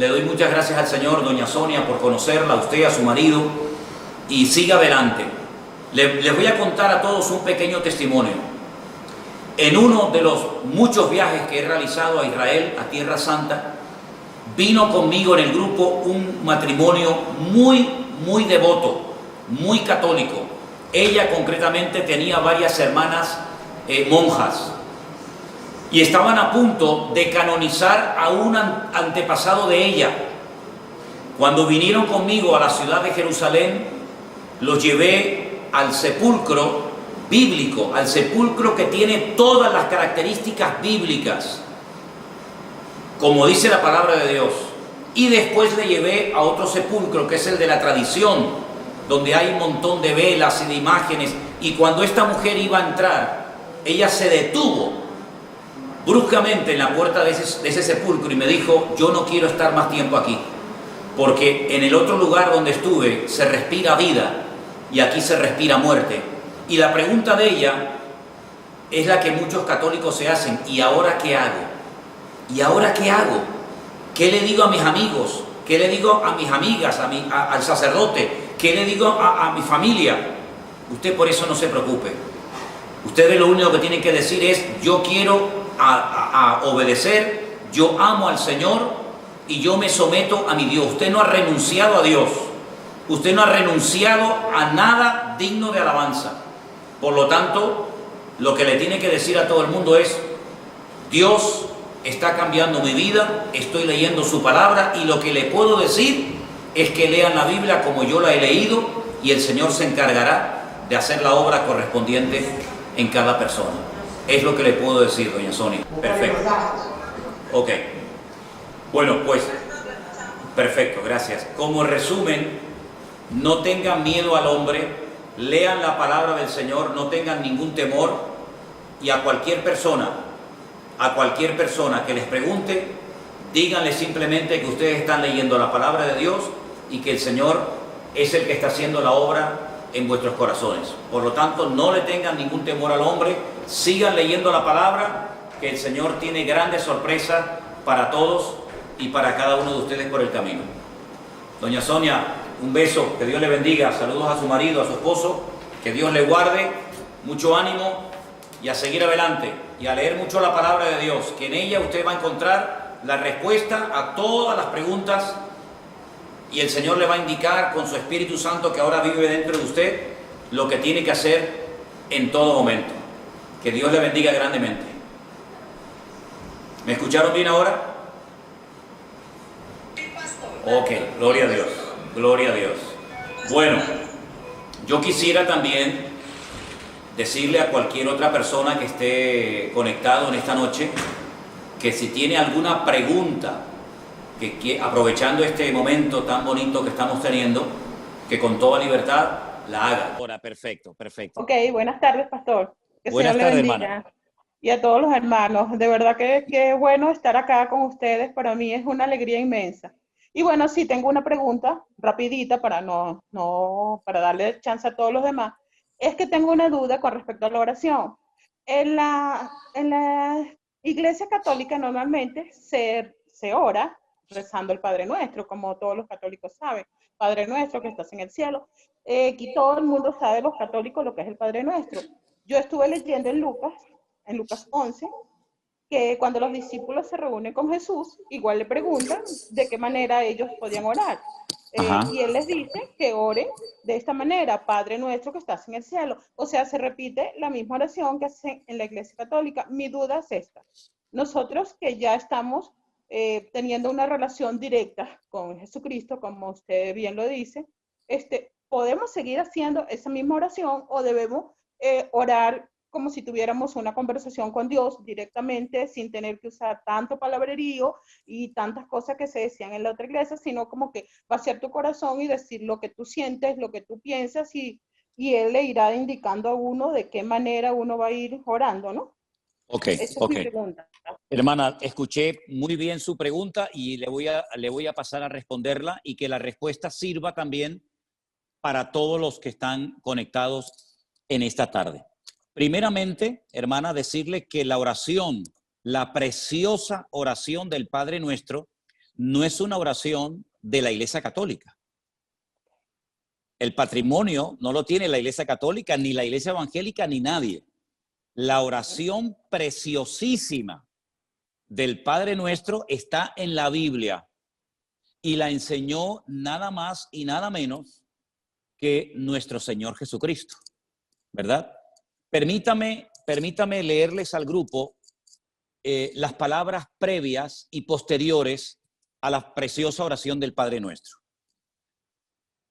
Le doy muchas gracias al Señor, doña Sonia, por conocerla, a usted, a su marido, y siga adelante. Les voy a contar a todos un pequeño testimonio. En uno de los muchos viajes que he realizado a Israel, a Tierra Santa, vino conmigo en el grupo un matrimonio muy devoto, muy católico. Ella concretamente tenía varias hermanas monjas y estaban a punto de canonizar a un antepasado de ella. Cuando vinieron conmigo a la ciudad de Jerusalén, los llevé al sepulcro bíblico, al sepulcro que tiene todas las características bíblicas, como dice la palabra de Dios. Y después le llevé a otro sepulcro, que es el de la tradición, donde hay un montón de velas y de imágenes. Y cuando esta mujer iba a entrar, ella se detuvo bruscamente en la puerta de ese sepulcro y me dijo: yo no quiero estar más tiempo aquí, porque en el otro lugar donde estuve se respira vida y aquí se respira muerte. Y la pregunta de ella es la que muchos católicos se hacen: ¿y ahora qué hago? ¿Y ahora qué hago? ¿Qué le digo a mis amigos? ¿Qué le digo a mis amigas, al sacerdote? ¿Qué le digo a mi familia? Usted por eso no se preocupe. Ustedes lo único que tienen que decir es: yo quiero obedecer, yo amo al Señor y yo me someto a mi Dios. Usted no ha renunciado a Dios. Usted no ha renunciado a nada digno de alabanza. Por lo tanto, lo que le tiene que decir a todo el mundo es: Dios está cambiando mi vida, estoy leyendo su palabra, y lo que le puedo decir es que lean la Biblia como yo la he leído, y el Señor se encargará de hacer la obra correspondiente en cada persona. Es lo que le puedo decir, doña Sonia. Perfecto. Ok. Bueno, pues, perfecto, gracias. Como resumen, no tengan miedo al hombre, lean la palabra del Señor, no tengan ningún temor, y a cualquier persona que les pregunte, díganle simplemente que ustedes están leyendo la palabra de Dios y que el Señor es el que está haciendo la obra en vuestros corazones. Por lo tanto, no le tengan ningún temor al hombre, sigan leyendo la palabra, que el Señor tiene grandes sorpresas para todos y para cada uno de ustedes por el camino. Doña Sonia, un beso, que Dios le bendiga, saludos a su marido, a su esposo, que Dios le guarde, mucho ánimo y a seguir adelante y a leer mucho la palabra de Dios, que en ella usted va a encontrar la respuesta a todas las preguntas, y el Señor le va a indicar con su Espíritu Santo, que ahora vive dentro de usted, lo que tiene que hacer en todo momento. Que Dios le bendiga grandemente. ¿Me escucharon bien ahora? Ok, gloria a Dios, gloria a Dios. Bueno, yo quisiera también decirle a cualquier otra persona que esté conectado en esta noche, que si tiene alguna pregunta, que aprovechando este momento tan bonito que estamos teniendo, que con toda libertad la haga. Ahora, perfecto. Ok, buenas tardes, pastor. Que el Buenas Señor le tardes, bendiga. hermana. Y a todos los hermanos. De verdad que es bueno estar acá con ustedes. Para mí es una alegría inmensa. Y bueno, sí, tengo una pregunta rapidita para darle chance a todos los demás. Es que tengo una duda con respecto a la oración. En la Iglesia Católica normalmente se ora rezando el Padre Nuestro, como todos los católicos saben. Padre Nuestro que estás en el cielo. Aquí todo el mundo sabe, los católicos, lo que es el Padre Nuestro. Yo estuve leyendo en Lucas 11, que cuando los discípulos se reúnen con Jesús, igual le preguntan de qué manera ellos podían orar. Y él les dice que oren de esta manera: Padre Nuestro que estás en el cielo. O sea, se repite la misma oración que hacen en la Iglesia Católica. Mi duda es esta: nosotros que ya estamos teniendo una relación directa con Jesucristo, como usted bien lo dice, ¿podemos seguir haciendo esa misma oración o debemos orar como si tuviéramos una conversación con Dios directamente, sin tener que usar tanto palabrerío y tantas cosas que se decían en la otra iglesia, sino como que vaciar tu corazón y decir lo que tú sientes, lo que tú piensas, y Él le irá indicando a uno de qué manera uno va a ir orando, ¿no? Ok. Esa es mi pregunta. Hermana, escuché muy bien su pregunta y le voy a pasar a responderla, y que la respuesta sirva también para todos los que están conectados en esta tarde. Primeramente, hermana, decirle que la oración, la preciosa oración del Padre Nuestro, no es una oración de la Iglesia Católica. El patrimonio no lo tiene la Iglesia Católica, ni la Iglesia Evangélica, ni nadie. La oración preciosísima del Padre Nuestro está en la Biblia y la enseñó nada más y nada menos que nuestro Señor Jesucristo, ¿verdad? Permítame leerles al grupo las palabras previas y posteriores a la preciosa oración del Padre Nuestro.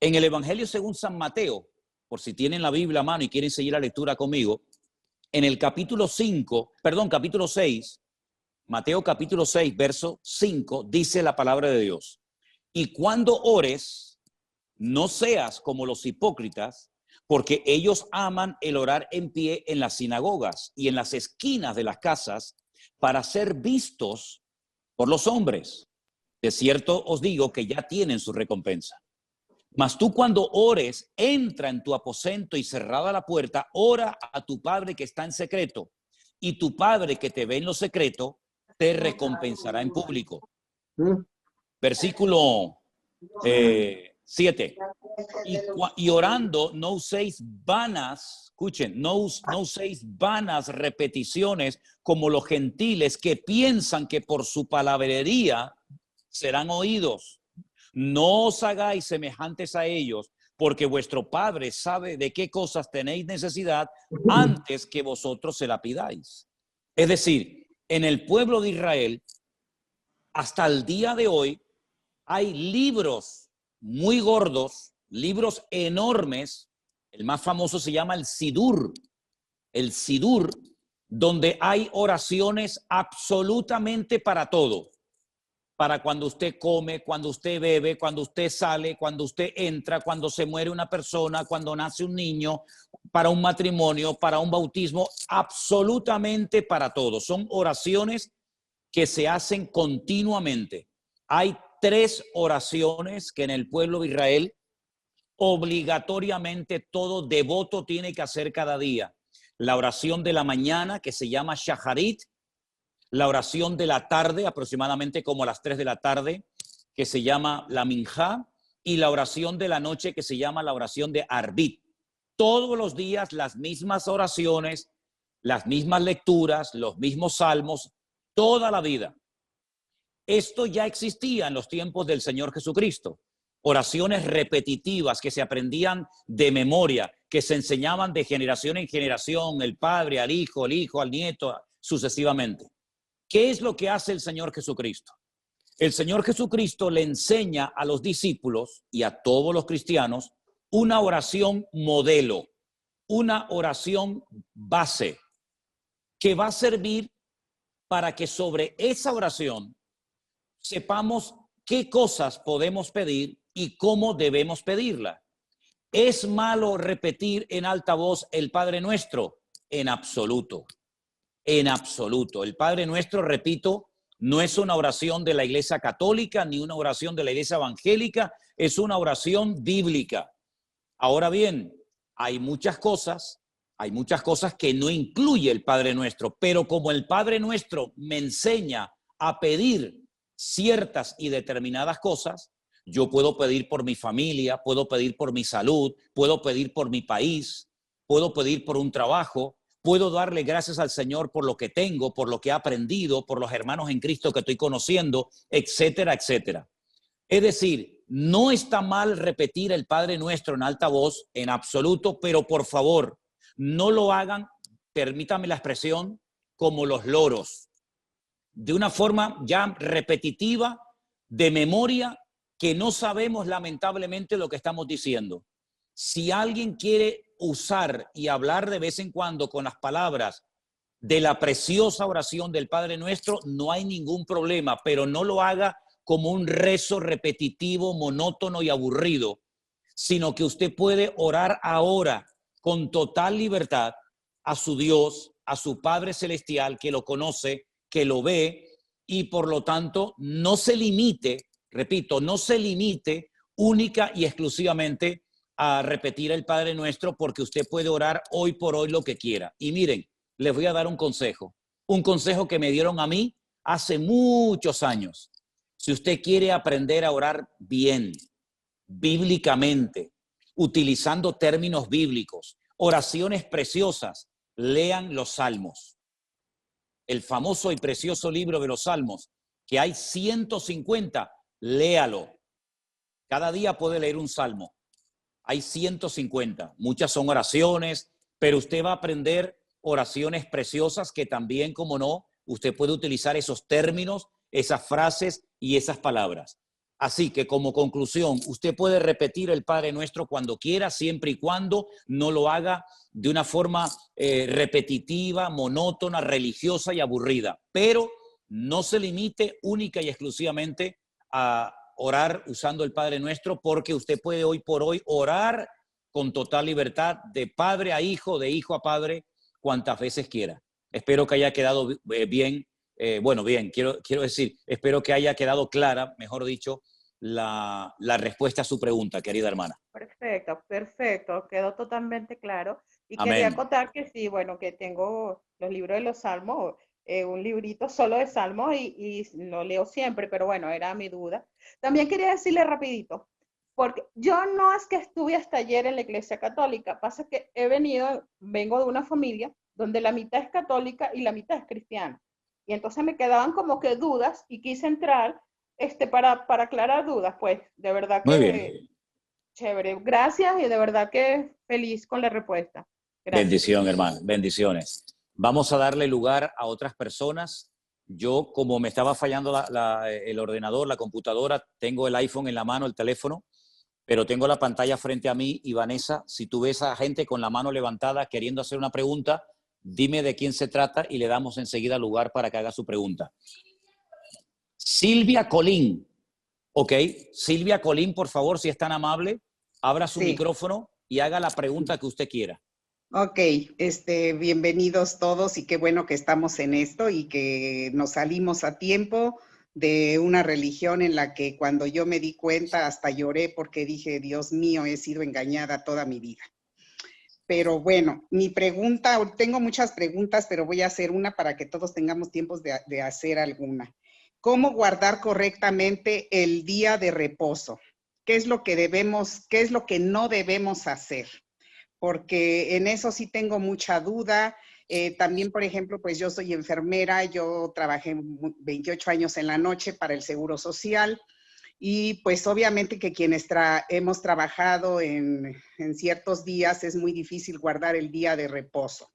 En el Evangelio según San Mateo, por si tienen la Biblia a mano y quieren seguir la lectura conmigo, en el capítulo 6, Mateo capítulo 6, verso 5, dice la palabra de Dios: y cuando ores, no seas como los hipócritas, porque ellos aman el orar en pie en las sinagogas y en las esquinas de las casas para ser vistos por los hombres. De cierto os digo que ya tienen su recompensa. Mas tú cuando ores, entra en tu aposento y cerrada la puerta, ora a tu Padre que está en secreto, y tu Padre que te ve en lo secreto te recompensará en público. Versículo 7. Y orando no uséis vanas, escuchen, no uséis vanas repeticiones como los gentiles que piensan que por su palabrería serán oídos. No os hagáis semejantes a ellos, porque vuestro Padre sabe de qué cosas tenéis necesidad antes que vosotros se la pidáis. Es decir, en el pueblo de Israel, hasta el día de hoy, hay libros muy gordos, libros enormes. El más famoso se llama el Sidur, donde hay oraciones absolutamente para todo. Para cuando usted come, cuando usted bebe, cuando usted sale, cuando usted entra, cuando se muere una persona, cuando nace un niño, para un matrimonio, para un bautismo, absolutamente para todo. Son oraciones que se hacen continuamente. Hay 3 oraciones que en el pueblo de Israel obligatoriamente todo devoto tiene que hacer cada día. La oración de la mañana, que se llama Shacharit, la oración de la tarde, aproximadamente como a las 3 de la tarde, que se llama la Minjá, y la oración de la noche, que se llama la oración de Arbit. Todos los días las mismas oraciones, las mismas lecturas, los mismos salmos, toda la vida. Esto ya existía en los tiempos del Señor Jesucristo. Oraciones repetitivas que se aprendían de memoria, que se enseñaban de generación en generación, el padre al hijo, el hijo al nieto, sucesivamente. ¿Qué es lo que hace el Señor Jesucristo? El Señor Jesucristo le enseña a los discípulos y a todos los cristianos una oración modelo, una oración base, que va a servir para que sobre esa oración sepamos qué cosas podemos pedir y cómo debemos pedirla. ¿Es malo repetir en alta voz el Padre Nuestro? En absoluto. En absoluto. El Padre Nuestro, repito, no es una oración de la Iglesia Católica ni una oración de la Iglesia Evangélica, es una oración bíblica. Ahora bien, hay muchas cosas que no incluye el Padre Nuestro, pero como el Padre Nuestro me enseña a pedir ciertas y determinadas cosas, yo puedo pedir por mi familia, puedo pedir por mi salud, puedo pedir por mi país, puedo pedir por un trabajo, puedo darle gracias al Señor por lo que tengo, por lo que he aprendido, por los hermanos en Cristo que estoy conociendo, etcétera, etcétera. Es decir, no está mal repetir el Padre Nuestro en alta voz, en absoluto, pero por favor, no lo hagan, permítame la expresión, como los loros, de una forma ya repetitiva, de memoria, que no sabemos lamentablemente lo que estamos diciendo. Si alguien quiere usar y hablar de vez en cuando con las palabras de la preciosa oración del Padre Nuestro, no hay ningún problema, pero no lo haga como un rezo repetitivo, monótono y aburrido, sino que usted puede orar ahora con total libertad a su Dios, a su Padre Celestial, que lo conoce, que lo ve, y por lo tanto no se limite, repito, no se limite única y exclusivamente a repetir el Padre Nuestro, porque usted puede orar hoy por hoy lo que quiera. Y miren, les voy a dar un consejo que me dieron a mí hace muchos años. Si usted quiere aprender a orar bien, bíblicamente, utilizando términos bíblicos, oraciones preciosas, lean los Salmos. El famoso y precioso libro de los Salmos, que hay 150, léalo. Cada día puede leer un salmo. Hay 150. Muchas son oraciones, pero usted va a aprender oraciones preciosas que también, como no, usted puede utilizar esos términos, esas frases y esas palabras. Así que como conclusión, usted puede repetir el Padre Nuestro cuando quiera, siempre y cuando no lo haga de una forma repetitiva, monótona, religiosa y aburrida. Pero no se limite única y exclusivamente a orar usando el Padre Nuestro, porque usted puede hoy por hoy orar con total libertad de padre a hijo, de hijo a padre, cuantas veces quiera. Espero que haya quedado bien. Quiero decir, espero que haya quedado clara, mejor dicho, la respuesta a su pregunta, querida hermana. Perfecto, quedó totalmente claro. Y quería Amén. acotar que sí, bueno, que tengo los libros de los Salmos, un librito solo de Salmos y lo leo siempre, pero bueno, era mi duda. También quería decirle rapidito, porque yo no es que estuve hasta ayer en la Iglesia Católica, pasa que vengo de una familia donde la mitad es católica y la mitad es cristiana. Y entonces me quedaban como que dudas y quise entrar para aclarar dudas, pues de verdad Muy bien. que chévere. Gracias y de verdad que feliz con la respuesta. Gracias. Bendición, hermano. Bendiciones. Vamos a darle lugar a otras personas. Yo, como me estaba fallando el ordenador, la computadora, tengo el iPhone en la mano, el teléfono, pero tengo la pantalla frente a mí. Y Vanessa, si tú ves a gente con la mano levantada queriendo hacer una pregunta, dime de quién se trata y le damos enseguida lugar para que haga su pregunta. Silvia Colín. Ok, Silvia Colín, por favor, si es tan amable, abra su micrófono y haga la pregunta que usted quiera. Ok, bienvenidos todos y qué bueno que estamos en esto y que nos salimos a tiempo de una religión en la que cuando yo me di cuenta hasta lloré porque dije, Dios mío, he sido engañada toda mi vida. Pero bueno, mi pregunta, tengo muchas preguntas, pero voy a hacer una para que todos tengamos tiempo de hacer alguna. ¿Cómo guardar correctamente el día de reposo? ¿Qué es lo que no debemos hacer? Porque en eso sí tengo mucha duda. También, por ejemplo, pues yo soy enfermera, yo trabajé 28 años en la noche para el Seguro Social y pues obviamente que quienes hemos trabajado en ciertos días es muy difícil guardar el día de reposo.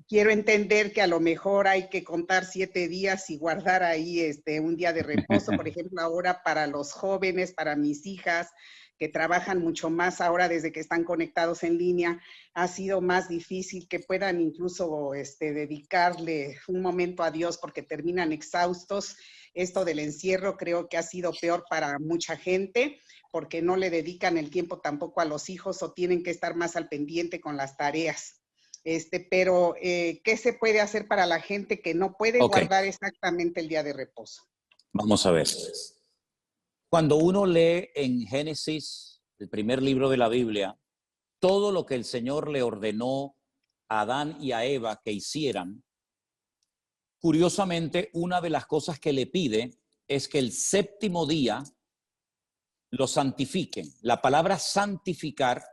Quiero entender que a lo mejor hay que contar 7 días y guardar ahí un día de reposo, por ejemplo, ahora para los jóvenes, para mis hijas, que trabajan mucho más ahora desde que están conectados en línea, ha sido más difícil que puedan incluso dedicarle un momento a Dios porque terminan exhaustos. Esto del encierro creo que ha sido peor para mucha gente porque no le dedican el tiempo tampoco a los hijos o tienen que estar más al pendiente con las tareas. Pero ¿qué se puede hacer para la gente que no puede guardar exactamente el día de reposo? Vamos a ver. Cuando uno lee en Génesis, el primer libro de la Biblia, todo lo que el Señor le ordenó a Adán y a Eva que hicieran, curiosamente, una de las cosas que le pide es que el séptimo día lo santifiquen. La palabra santificar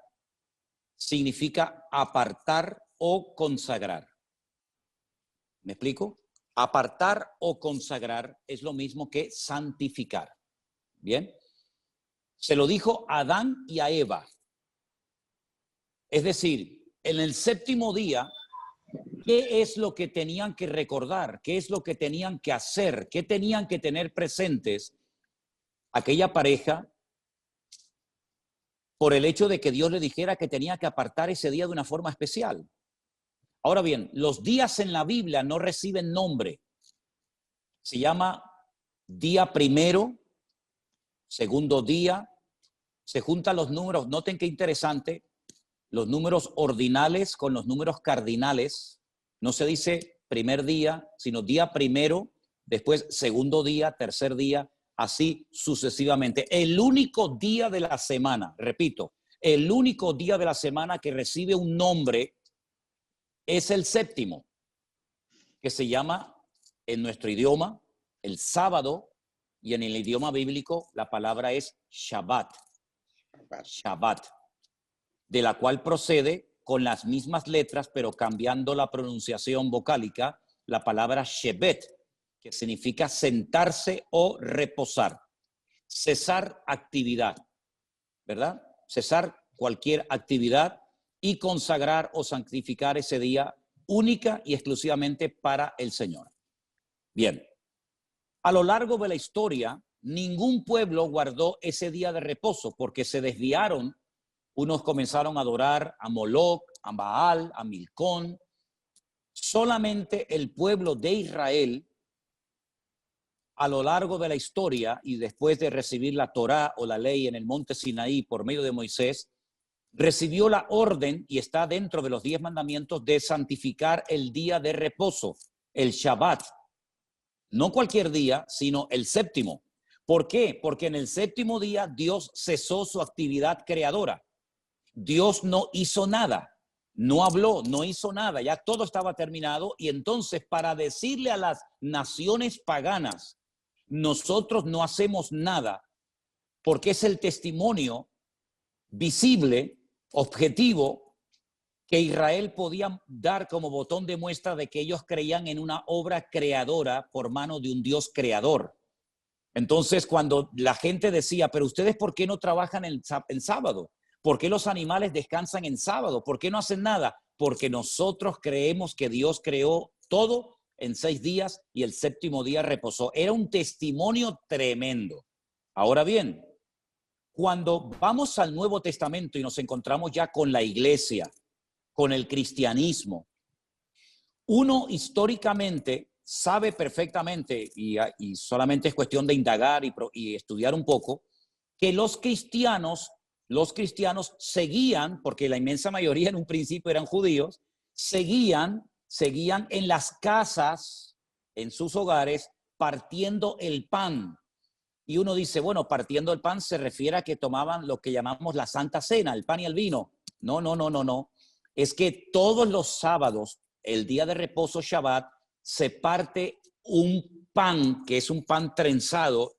significa apartar o consagrar. ¿Me explico? Apartar o consagrar es lo mismo que santificar. Bien, se lo dijo a Adán y a Eva. Es decir, en el séptimo día, ¿qué es lo que tenían que recordar? ¿Qué es lo que tenían que hacer? ¿Qué tenían que tener presentes aquella pareja por el hecho de que Dios le dijera que tenía que apartar ese día de una forma especial? Ahora bien, los días en la Biblia no reciben nombre. Se llama día primero, segundo día, se juntan los números, noten qué interesante, los números ordinales con los números cardinales. No se dice primer día, sino día primero, después segundo día, tercer día, así sucesivamente. El único día de la semana, repito, el único día de la semana que recibe un nombre es el séptimo, que se llama en nuestro idioma el sábado y en el idioma bíblico la palabra es Shabbat. Shabbat, de la cual procede con las mismas letras, pero cambiando la pronunciación vocálica, la palabra Shebet, que significa sentarse o reposar, cesar actividad, ¿verdad? Cesar cualquier actividad y consagrar o santificar ese día única y exclusivamente para el Señor. Bien, a lo largo de la historia, ningún pueblo guardó ese día de reposo porque se desviaron. Unos comenzaron a adorar a Moloc, a Baal, a Milcón. Solamente el pueblo de Israel, a lo largo de la historia y después de recibir la Torá o la ley en el monte Sinaí por medio de Moisés, recibió la orden y está dentro de los 10 mandamientos de santificar el día de reposo, el Shabbat. No cualquier día, sino el séptimo. ¿Por qué? Porque en el séptimo día Dios cesó su actividad creadora. Dios no hizo nada, no habló, no hizo nada, ya todo estaba terminado. Y entonces, para decirle a las naciones paganas, nosotros no hacemos nada, porque es el testimonio visible, objetivo, que Israel podía dar como botón de muestra de que ellos creían en una obra creadora por mano de un Dios creador. Entonces, cuando la gente decía, pero ustedes, ¿por qué no trabajan en sábado? ¿Por qué los animales descansan en sábado? ¿Por qué no hacen nada? Porque nosotros creemos que Dios creó todo en 6 días y el séptimo día reposó. Era un testimonio tremendo. Ahora bien, cuando vamos al Nuevo Testamento y nos encontramos ya con la iglesia, con el cristianismo, uno históricamente sabe perfectamente, y solamente es cuestión de indagar y estudiar un poco, que los cristianos seguían, porque la inmensa mayoría en un principio eran judíos, seguían en las casas, en sus hogares, partiendo el pan. Y uno dice, bueno, partiendo el pan se refiere a que tomaban lo que llamamos la Santa Cena, el pan y el vino. No. Es que todos los sábados, el día de reposo Shabbat, se parte un pan, que es un pan trenzado,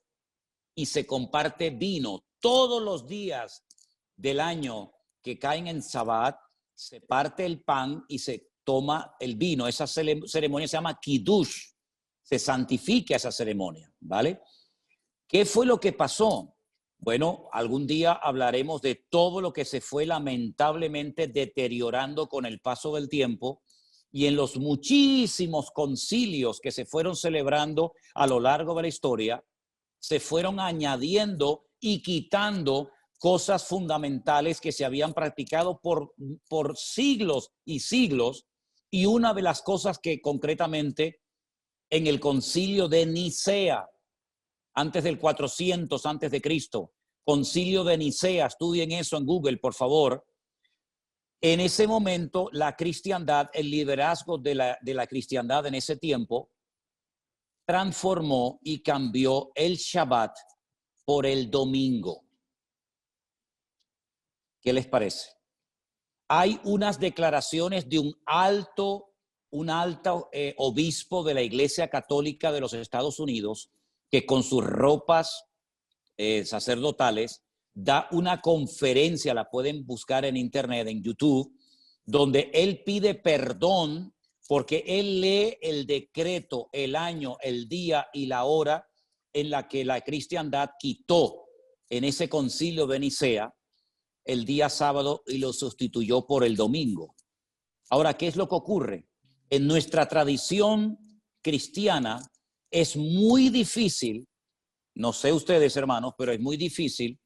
y se comparte vino. Todos los días del año que caen en Shabbat, se parte el pan y se toma el vino. Esa ceremonia se llama Kiddush. Se santifica esa ceremonia, ¿vale? ¿Qué fue lo que pasó? Bueno, algún día hablaremos de todo lo que se fue lamentablemente deteriorando con el paso del tiempo y en los muchísimos concilios que se fueron celebrando a lo largo de la historia, se fueron añadiendo y quitando cosas fundamentales que se habían practicado por siglos y siglos. Y una de las cosas que concretamente en el concilio de Nicea, antes del 400 antes de Cristo, concilio de Nicea, estudien eso en Google, por favor. En ese momento, la cristiandad, el liderazgo de la cristiandad en ese tiempo, transformó y cambió el Shabbat por el domingo. ¿Qué les parece? Hay unas declaraciones de un alto obispo de la Iglesia Católica de los Estados Unidos que con sus ropas sacerdotales da una conferencia, la pueden buscar en internet, en YouTube, donde él pide perdón porque él lee el decreto, el año, el día y la hora en la que la cristiandad quitó en ese concilio de Nicea el día sábado y lo sustituyó por el domingo. Ahora, ¿qué es lo que ocurre? En nuestra tradición cristiana es muy difícil, no sé ustedes hermanos, pero es muy difícil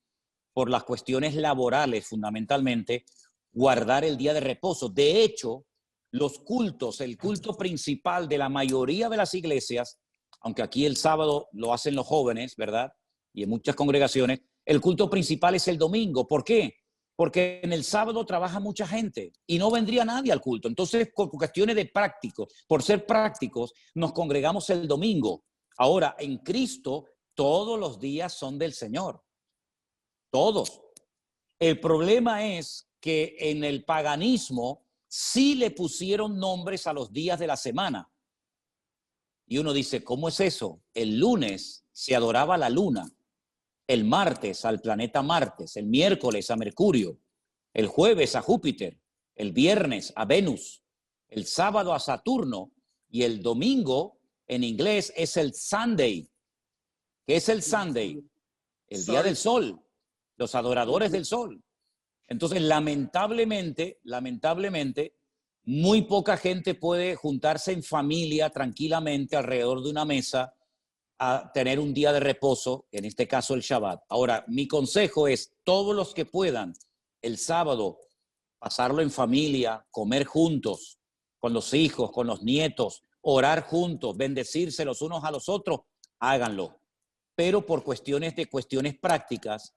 por las cuestiones laborales fundamentalmente, guardar el día de reposo. De hecho, los cultos, el culto principal de la mayoría de las iglesias, aunque aquí el sábado lo hacen los jóvenes, ¿verdad? Y en muchas congregaciones, el culto principal es el domingo. ¿Por qué? Porque en el sábado trabaja mucha gente y no vendría nadie al culto. Entonces, por cuestiones de práctico, por ser prácticos, nos congregamos el domingo. Ahora, en Cristo, todos los días son del Señor. Todos. El problema es que en el paganismo sí le pusieron nombres a los días de la semana. Y uno dice, ¿cómo es eso? El lunes se adoraba la luna, el martes al planeta Martes, el miércoles a Mercurio, el jueves a Júpiter, el viernes a Venus, el sábado a Saturno y el domingo en inglés es el Sunday. ¿Qué es el Sunday? El día del sol, los adoradores del sol. Entonces, lamentablemente, muy poca gente puede juntarse en familia tranquilamente alrededor de una mesa a tener un día de reposo, en este caso el Shabbat. Ahora, mi consejo es, todos los que puedan el sábado pasarlo en familia, comer juntos, con los hijos, con los nietos, orar juntos, bendecirse los unos a los otros, háganlo. Pero por cuestiones prácticas,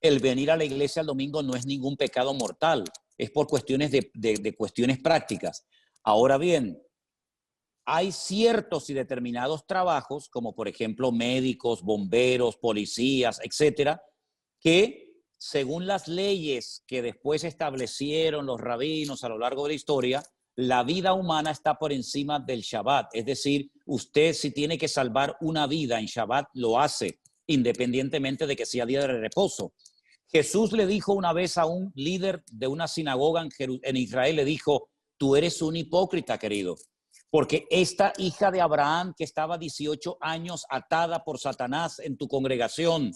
el venir a la iglesia el domingo no es ningún pecado mortal, es por cuestiones de cuestiones prácticas. Ahora bien, hay ciertos y determinados trabajos, como por ejemplo médicos, bomberos, policías, etcétera, que según las leyes que después establecieron los rabinos a lo largo de la historia, la vida humana está por encima del Shabbat. Es decir, usted si tiene que salvar una vida en Shabbat, lo hace, independientemente de que sea día de reposo. Jesús le dijo una vez a un líder de una sinagoga en Israel, le dijo, tú eres un hipócrita, querido, porque esta hija de Abraham que estaba 18 años atada por Satanás en tu congregación,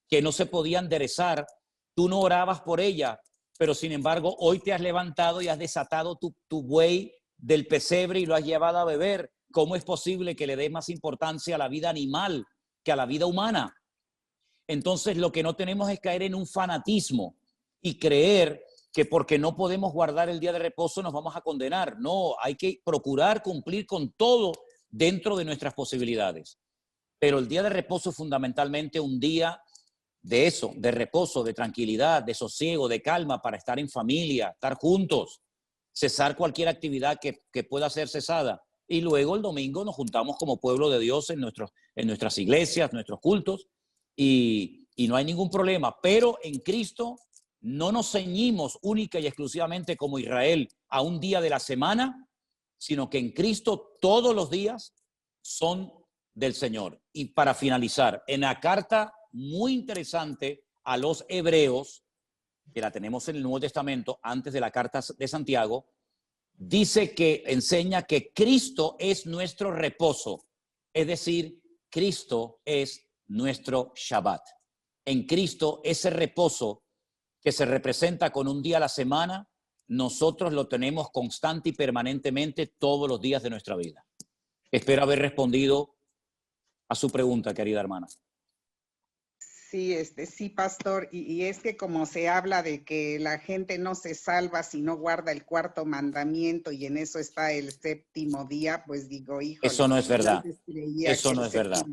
que no se podía enderezar, tú no orabas por ella, pero sin embargo hoy te has levantado y has desatado tu buey del pesebre y lo has llevado a beber. ¿Cómo es posible que le des más importancia a la vida animal que a la vida humana? Entonces lo que no tenemos es caer en un fanatismo y creer que porque no podemos guardar el día de reposo nos vamos a condenar. No, hay que procurar cumplir con todo dentro de nuestras posibilidades. Pero el día de reposo es fundamentalmente un día de eso, de reposo, de tranquilidad, de sosiego, de calma, para estar en familia, estar juntos, cesar cualquier actividad que pueda ser cesada. Y luego el domingo nos juntamos como pueblo de Dios en nuestras iglesias, nuestros cultos, y no hay ningún problema. Pero en Cristo no nos ceñimos única y exclusivamente como Israel a un día de la semana, sino que en Cristo todos los días son del Señor. Y para finalizar, en la carta muy interesante a los hebreos, que la tenemos en el Nuevo Testamento, antes de la carta de Santiago, dice que enseña que Cristo es nuestro reposo, es decir, Cristo es nuestro Shabbat. En Cristo, ese reposo que se representa con un día a la semana, nosotros lo tenemos constante y permanentemente todos los días de nuestra vida. Espero haber respondido a su pregunta, querida hermana. Sí, sí, pastor, y es que como se habla de que la gente no se salva si no guarda el cuarto mandamiento y en eso está el séptimo día, pues digo, híjole. Eso no es verdad. Eso no es verdad.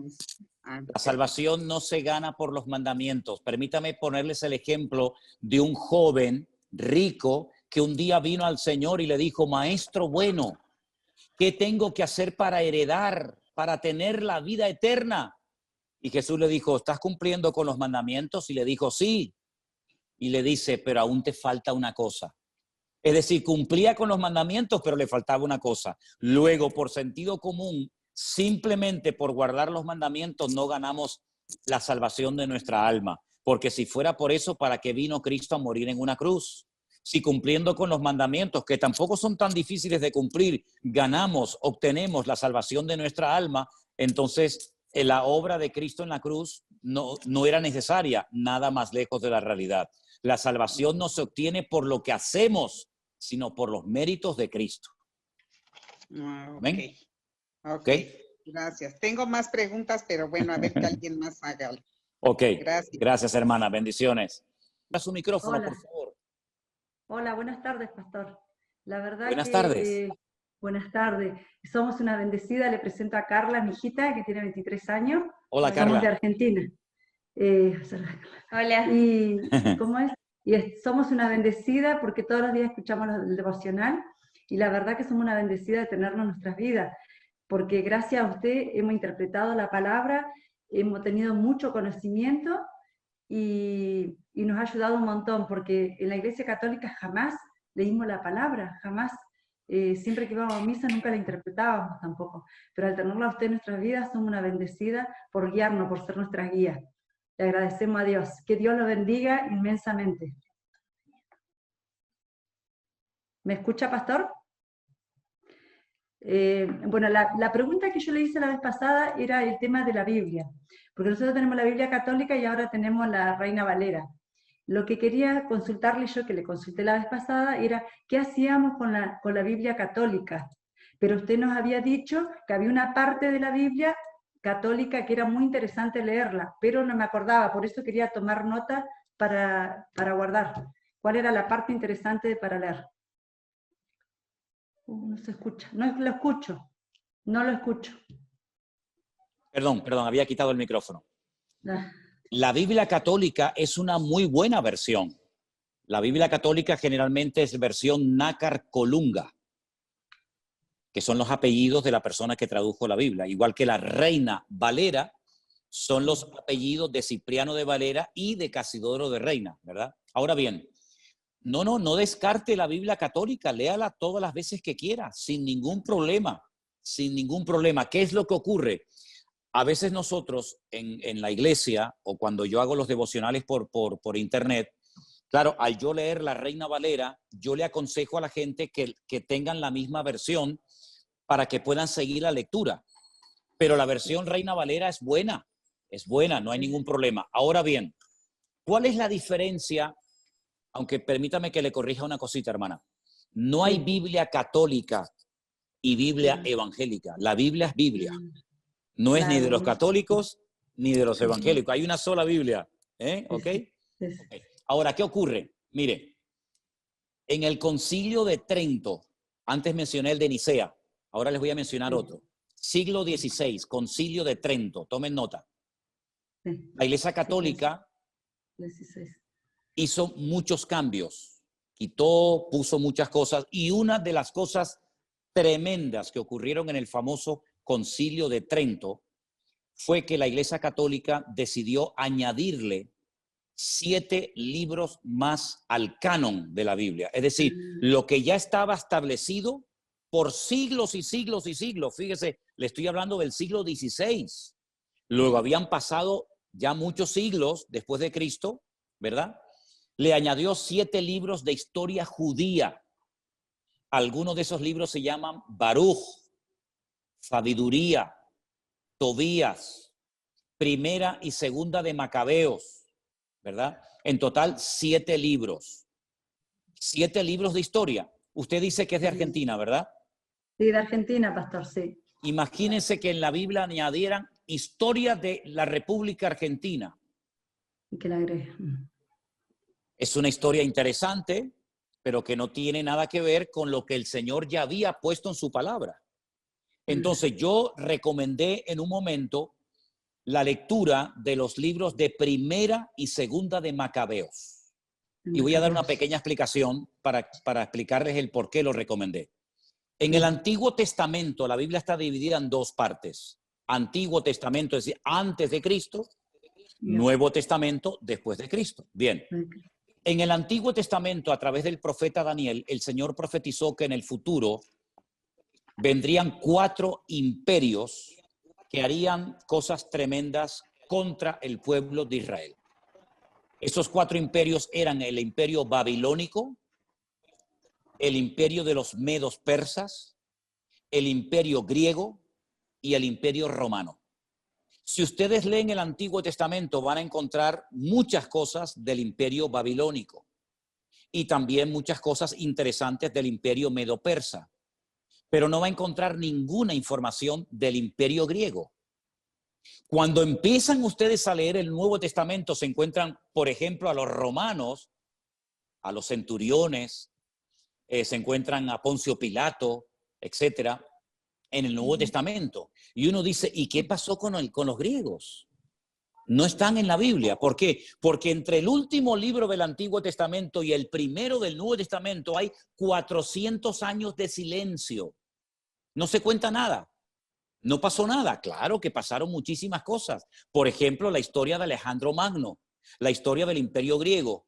Ah, La salvación no se gana por los mandamientos. Permítame ponerles el ejemplo de un joven rico que un día vino al Señor y le dijo, maestro bueno, ¿qué tengo que hacer para heredar, para tener la vida eterna? Y Jesús le dijo, ¿estás cumpliendo con los mandamientos? Y le dijo, sí. Y le dice, pero aún te falta una cosa. Es decir, cumplía con los mandamientos, pero le faltaba una cosa. Luego, por sentido común, simplemente por guardar los mandamientos no ganamos la salvación de nuestra alma. Porque si fuera por eso, ¿para qué vino Cristo a morir en una cruz? Si cumpliendo con los mandamientos, que tampoco son tan difíciles de cumplir, obtenemos la salvación de nuestra alma, entonces la obra de Cristo en la cruz no era necesaria, nada más lejos de la realidad. La salvación no se obtiene por lo que hacemos, sino por los méritos de Cristo. ¿Amén? Okay. Gracias. Tengo más preguntas, pero bueno, a ver que alguien más haga. Ok, gracias hermana, bendiciones. A su micrófono, Hola. por favor. Hola, buenas tardes, pastor. La verdad buenas tardes. Buenas tardes. Somos una bendecida. Le presento a Carla, mi hijita, que tiene 23 años. Hola, Somos Carla. de Argentina. Hola. ¿Cómo es? Somos una bendecida porque todos los días escuchamos el devocional y la verdad que somos una bendecida de tenerlo en nuestras vidas, porque gracias a usted hemos interpretado la palabra, hemos tenido mucho conocimiento y nos ha ayudado un montón, porque en la Iglesia Católica jamás leímos la palabra, jamás siempre que íbamos a misa nunca la interpretábamos tampoco, pero al tenerla a usted en nuestras vidas somos una bendecida por guiarnos, por ser nuestra guía. Le agradecemos a Dios. Que Dios lo bendiga inmensamente. ¿Me escucha, pastor? Bueno, la pregunta que yo le hice la vez pasada era el tema de la Biblia, porque nosotros tenemos la Biblia católica y ahora tenemos la Reina Valera. Lo que quería consultarle yo, que le consulté la vez pasada, era qué hacíamos con la Biblia católica. Pero usted nos había dicho que había una parte de la Biblia católica que era muy interesante leerla, pero no me acordaba, por eso quería tomar nota para guardar. ¿Cuál era la parte interesante para leer? No se escucha, no lo escucho, no lo escucho. Perdón, había quitado el micrófono. Ah. La Biblia católica es una muy buena versión. La Biblia católica generalmente es versión nácar colunga, que son los apellidos de la persona que tradujo la Biblia. Igual que la Reina Valera, son los apellidos de Cipriano de Valera y de Casidoro de Reina, ¿verdad? Ahora bien, no descarte la Biblia católica, léala todas las veces que quiera, sin ningún problema, sin ningún problema. ¿Qué es lo que ocurre? A veces nosotros en la iglesia, o cuando yo hago los devocionales por internet, claro, al yo leer la Reina Valera, yo le aconsejo a la gente que tengan la misma versión para que puedan seguir la lectura. Pero la versión Reina Valera es buena, no hay ningún problema. Ahora bien, ¿cuál es la diferencia? Aunque permítame que le corrija una cosita, hermana. No hay Biblia católica y Biblia evangélica. La Biblia es Biblia. No es ni de los católicos ni de los evangélicos. Hay una sola Biblia. ¿Ok? Ahora, ¿qué ocurre? Mire, en el Concilio de Trento, antes mencioné el de Nicea, ahora les voy a mencionar otro. Siglo XVI, Concilio de Trento, tomen nota. La Iglesia Católica hizo muchos cambios, quitó, puso muchas cosas, y una de las cosas tremendas que ocurrieron en el famoso Concilio de Trento fue que la Iglesia Católica decidió añadirle 7 libros más al canon de la Biblia. Es decir, lo que ya estaba establecido por siglos y siglos y siglos. Fíjese, le estoy hablando del siglo XVI. Luego habían pasado ya muchos siglos después de Cristo, ¿verdad? Le añadió 7 libros de historia judía. Algunos de esos libros se llaman Baruch, Sabiduría, Tobías, Primera y Segunda de Macabeos, ¿verdad? En total 7 libros. 7 libros de historia. Usted dice que es de Argentina, ¿verdad? Sí, de Argentina, pastor, sí. Imagínense que en la Biblia añadieran historia de la República Argentina. Y que la agregue. Es una historia interesante, pero que no tiene nada que ver con lo que el Señor ya había puesto en su palabra. Entonces yo recomendé en un momento la lectura de los libros de Primera y Segunda de Macabeos. Y voy a dar una pequeña explicación para explicarles el por qué lo recomendé. En el Antiguo Testamento, la Biblia está dividida en 2 partes. Antiguo Testamento, es decir, antes de Cristo. Nuevo Testamento, después de Cristo. Bien. En el Antiguo Testamento, a través del profeta Daniel, el Señor profetizó que en el futuro vendrían 4 imperios que harían cosas tremendas contra el pueblo de Israel. Esos 4 imperios eran el imperio babilónico, el imperio de los medos persas, el imperio griego y el imperio romano. Si ustedes leen el Antiguo Testamento van a encontrar muchas cosas del imperio babilónico y también muchas cosas interesantes del imperio medo-persa, pero no va a encontrar ninguna información del imperio griego. Cuando empiezan ustedes a leer el Nuevo Testamento se encuentran, por ejemplo, a los romanos, a los centuriones, se encuentran a Poncio Pilato, etcétera, en el Nuevo Testamento. Y uno dice, ¿y qué pasó con los griegos? No están en la Biblia. ¿Por qué? Porque entre el último libro del Antiguo Testamento y el primero del Nuevo Testamento hay 400 años de silencio. No se cuenta nada. No pasó nada. Claro que pasaron muchísimas cosas. Por ejemplo, la historia de Alejandro Magno, la historia del imperio griego.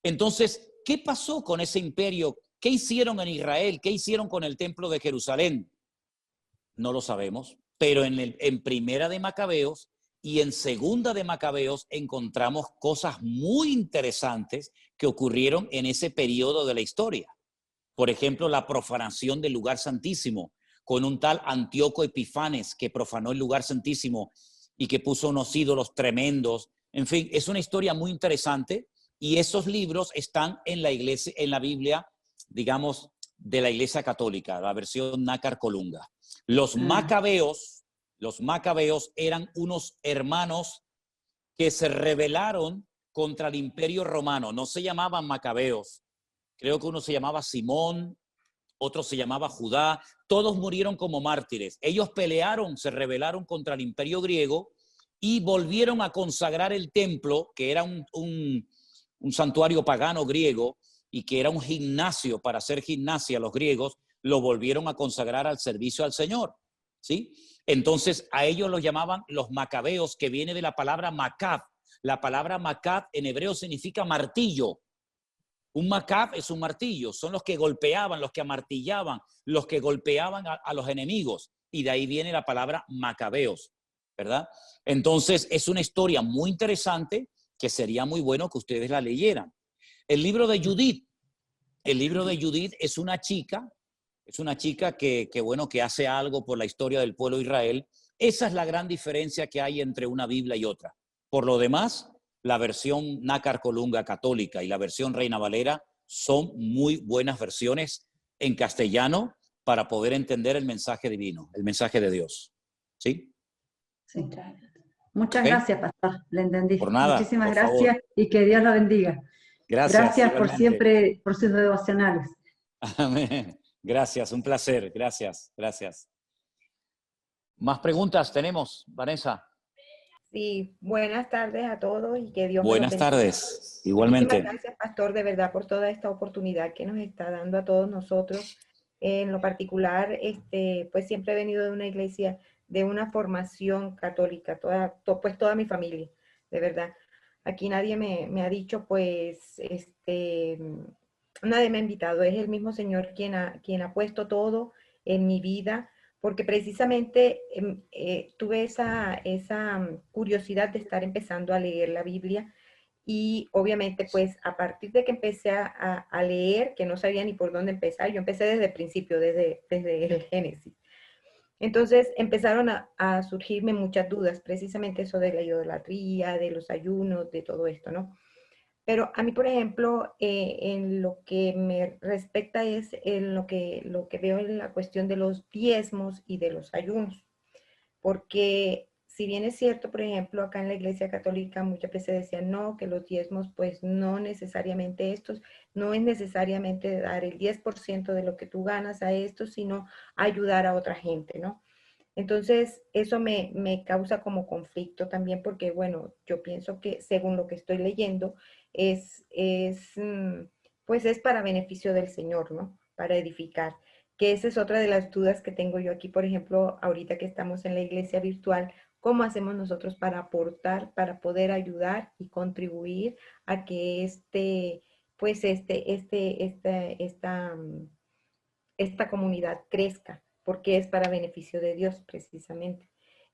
Entonces, ¿qué pasó con ese imperio ¿Qué hicieron en Israel? ¿Qué hicieron con el templo de Jerusalén? No lo sabemos, pero en Primera de Macabeos y en Segunda de Macabeos encontramos cosas muy interesantes que ocurrieron en ese periodo de la historia. Por ejemplo, la profanación del lugar santísimo, con un tal Antíoco Epifanes que profanó el lugar santísimo y que puso unos ídolos tremendos. En fin, es una historia muy interesante y esos libros están en la iglesia, en la Biblia, digamos, de la Iglesia Católica, la versión Nácar Colunga. Los macabeos eran unos hermanos que se rebelaron contra el Imperio Romano. No se llamaban macabeos. Creo que uno se llamaba Simón, otro se llamaba Judá. Todos murieron como mártires. Ellos pelearon, se rebelaron contra el Imperio griego y volvieron a consagrar el templo, que era un santuario pagano griego y que era un gimnasio para hacer gimnasia los griegos, lo volvieron a consagrar al servicio al Señor, ¿sí? Entonces a ellos los llamaban los macabeos, que viene de la palabra macab. La palabra macab en hebreo significa martillo. Un macab es un martillo, son los que golpeaban, los que amartillaban, los que golpeaban a los enemigos, y de ahí viene la palabra macabeos, ¿verdad? Entonces es una historia muy interesante que sería muy bueno que ustedes la leyeran. El libro de Judith es una chica que hace algo por la historia del pueblo de Israel. Esa es la gran diferencia que hay entre una Biblia y otra. Por lo demás, la versión Nácar Colunga católica y la versión Reina Valera son muy buenas versiones en castellano para poder entender el mensaje divino, el mensaje de Dios. ¿Sí? Sí. Muchas gracias, pastor, le entendí. Por nada, Muchísimas por gracias favor. Y que Dios lo bendiga. Gracias por igualmente. siempre, por sus devocionales. Amén. Gracias, un placer. Gracias. ¿Más preguntas tenemos, Vanessa? Sí, buenas tardes a todos y que Dios me los Buenas bendiga. tardes, igualmente. Muchísimas gracias, pastor, de verdad, por toda esta oportunidad que nos está dando a todos nosotros. En lo particular, pues siempre he venido de una iglesia, de una formación católica, toda mi familia, de verdad. Aquí nadie me ha dicho, pues, nadie me ha invitado, es el mismo Señor quien ha puesto todo en mi vida, porque precisamente tuve esa curiosidad de estar empezando a leer la Biblia y obviamente pues a partir de que empecé a leer, que no sabía ni por dónde empezar, yo empecé desde el principio, desde el Génesis. Entonces empezaron a surgirme muchas dudas, precisamente eso de la idolatría, de los ayunos, de todo esto, ¿no? Pero a mí, por ejemplo, en lo que me respecta es en lo que veo en la cuestión de los diezmos y de los ayunos. Porque si bien es cierto, por ejemplo, acá en la Iglesia Católica muchas veces decían, no, que los diezmos, pues no necesariamente estos, no es necesariamente dar el 10% de lo que tú ganas a esto, sino ayudar a otra gente, ¿no? Entonces, eso me causa como conflicto también porque, bueno, yo pienso que según lo que estoy leyendo, pues es para beneficio del Señor, ¿no? Para edificar. Que esa es otra de las dudas que tengo yo aquí, por ejemplo, ahorita que estamos en la iglesia virtual, ¿cómo hacemos nosotros para aportar, para poder ayudar y contribuir a que esta comunidad crezca? Porque es para beneficio de Dios, precisamente.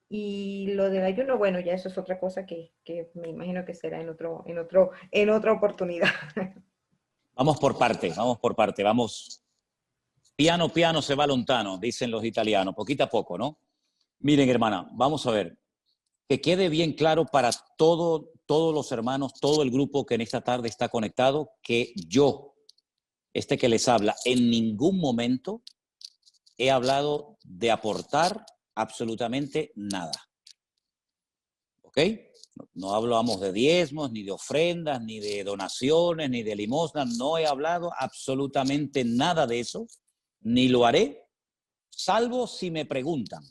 Y lo del ayuno, bueno, ya eso es otra cosa que me imagino que será en otra oportunidad. Vamos por parte, vamos. Piano, piano se va lontano, dicen los italianos, poquito a poco, ¿no? Miren, hermana, vamos a ver, que quede bien claro para todos los hermanos, todo el grupo que en esta tarde está conectado, que yo, que les habla, en ningún momento he hablado de aportar absolutamente nada. ¿Ok? No hablamos de diezmos, ni de ofrendas, ni de donaciones, ni de limosnas. No he hablado absolutamente nada de eso, ni lo haré, salvo si me preguntan.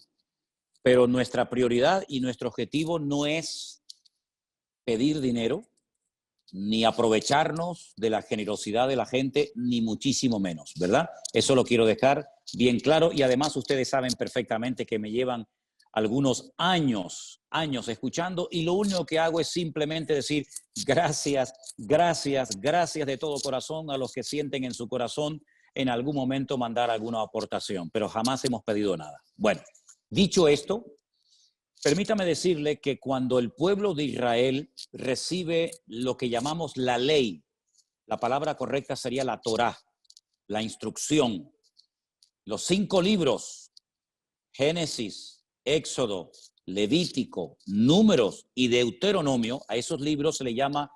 Pero nuestra prioridad y nuestro objetivo no es pedir dinero, ni aprovecharnos de la generosidad de la gente, ni muchísimo menos, ¿verdad? Eso lo quiero dejar bien claro y además ustedes saben perfectamente que me llevan algunos años escuchando y lo único que hago es simplemente decir gracias de todo corazón a los que sienten en su corazón en algún momento mandar alguna aportación, pero jamás hemos pedido nada. Bueno, dicho esto, permítame decirle que cuando el pueblo de Israel recibe lo que llamamos la ley, la palabra correcta sería la Torá, la instrucción, los 5 libros, Génesis, Éxodo, Levítico, Números y Deuteronomio, a esos libros se le llama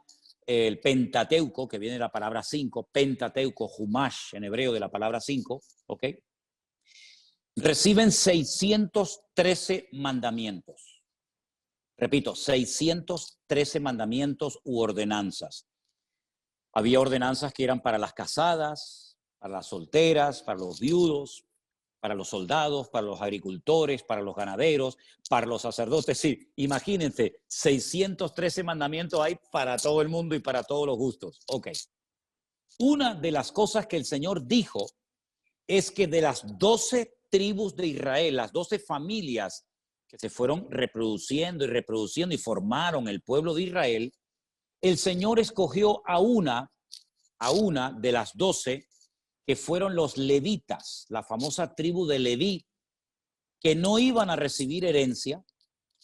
el Pentateuco, que viene de la palabra 5, Pentateuco, Humash, en hebreo de la palabra 5, ¿ok? Reciben 613 mandamientos. Repito, 613 mandamientos u ordenanzas. Había ordenanzas que eran para las casadas, para las solteras, para los viudos, para los soldados, para los agricultores, para los ganaderos, para los sacerdotes. Sí, imagínense, 613 mandamientos hay para todo el mundo y para todos los gustos. Ok. Una de las cosas que el Señor dijo es que de las 12 tribus de Israel, las 12 familias que se fueron reproduciendo y formaron el pueblo de Israel, el Señor escogió a una de las 12 que fueron los levitas, la famosa tribu de Leví, que no iban a recibir herencia,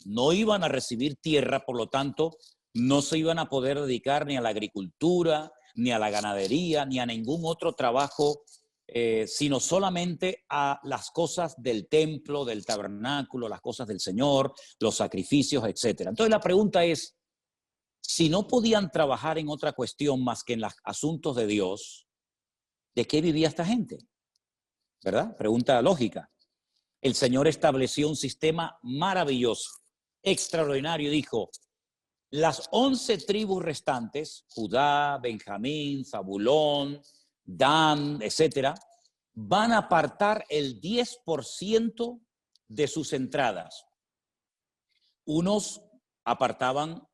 no iban a recibir tierra, por lo tanto, no se iban a poder dedicar ni a la agricultura, ni a la ganadería, ni a ningún otro trabajo, sino solamente a las cosas del templo, del tabernáculo, las cosas del Señor, los sacrificios, etc. Entonces la pregunta es, si no podían trabajar en otra cuestión más que en los asuntos de Dios, ¿de qué vivía esta gente? ¿Verdad? Pregunta lógica. El Señor estableció un sistema maravilloso, extraordinario. Dijo, las 11 tribus restantes, Judá, Benjamín, Zabulón, Dan, etcétera, van a apartar el 10% de sus entradas. Unos apartaban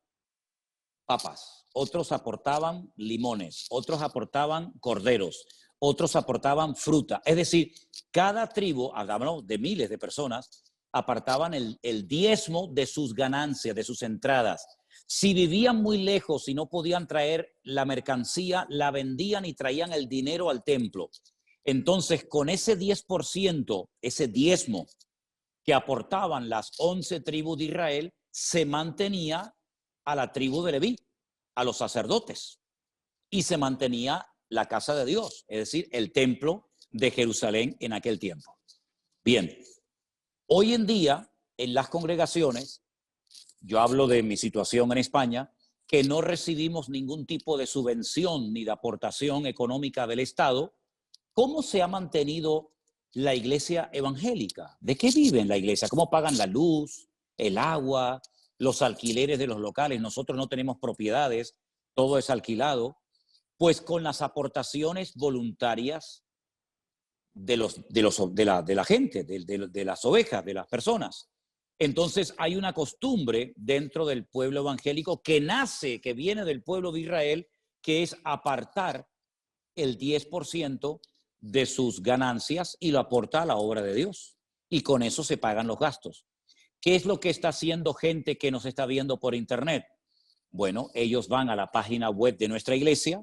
papas, otros aportaban limones, otros aportaban corderos, otros aportaban fruta. Es decir, cada tribu, hablamos de miles de personas, apartaban el diezmo de sus ganancias, de sus entradas. Si vivían muy lejos y no podían traer la mercancía, la vendían y traían el dinero al templo. Entonces, con ese 10%, ese diezmo que aportaban las 11 tribus de Israel, se mantenía a la tribu de Leví, a los sacerdotes, y se mantenía la casa de Dios, es decir, el templo de Jerusalén en aquel tiempo. Bien, hoy en día, en las congregaciones, yo hablo de mi situación en España, que no recibimos ningún tipo de subvención ni de aportación económica del Estado. ¿Cómo se ha mantenido la iglesia evangélica? ¿De qué vive la iglesia? ¿Cómo pagan la luz, el agua, los alquileres de los locales? Nosotros no tenemos propiedades, todo es alquilado. Pues con las aportaciones voluntarias de la gente, de las ovejas, de las personas. Entonces hay una costumbre dentro del pueblo evangélico que nace, que viene del pueblo de Israel, que es apartar el 10% de sus ganancias y lo aporta a la obra de Dios. Y con eso se pagan los gastos. ¿Qué es lo que está haciendo gente que nos está viendo por internet? Bueno, ellos van a la página web de nuestra iglesia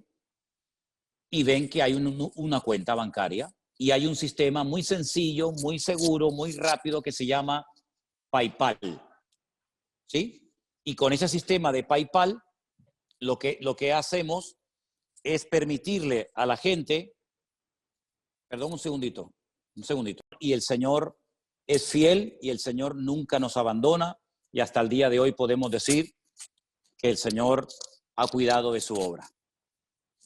y ven que hay una cuenta bancaria y hay un sistema muy sencillo, muy seguro, muy rápido que se llama PayPal, ¿sí? Y con ese sistema de PayPal, lo que hacemos es permitirle a la gente, perdón, un segundito, y el Señor es fiel y el Señor nunca nos abandona y hasta el día de hoy podemos decir que el Señor ha cuidado de su obra.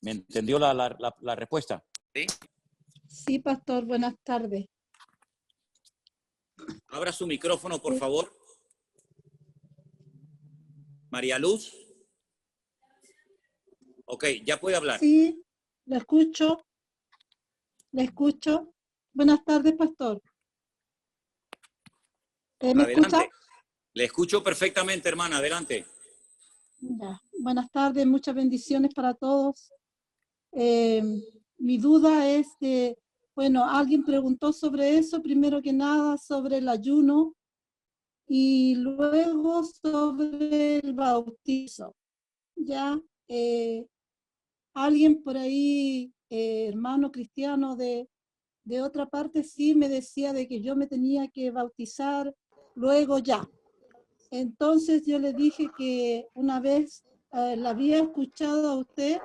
¿Me entendió la respuesta? ¿Sí? Sí, pastor, buenas tardes. Abra su micrófono, por favor. María Luz. Ok, ya puede hablar. Sí, la escucho. La escucho. Buenas tardes, pastor. ¿Me escucha? Le escucho perfectamente, hermana. Adelante. Ya. Buenas tardes, muchas bendiciones para todos. Mi duda es que, bueno, alguien preguntó sobre eso, primero que nada, sobre el ayuno y luego sobre el bautizo. Ya, alguien por ahí hermano cristiano de otra parte sí me decía de que yo me tenía que bautizar luego ya. Entonces yo le dije que una vez la había escuchado a usted,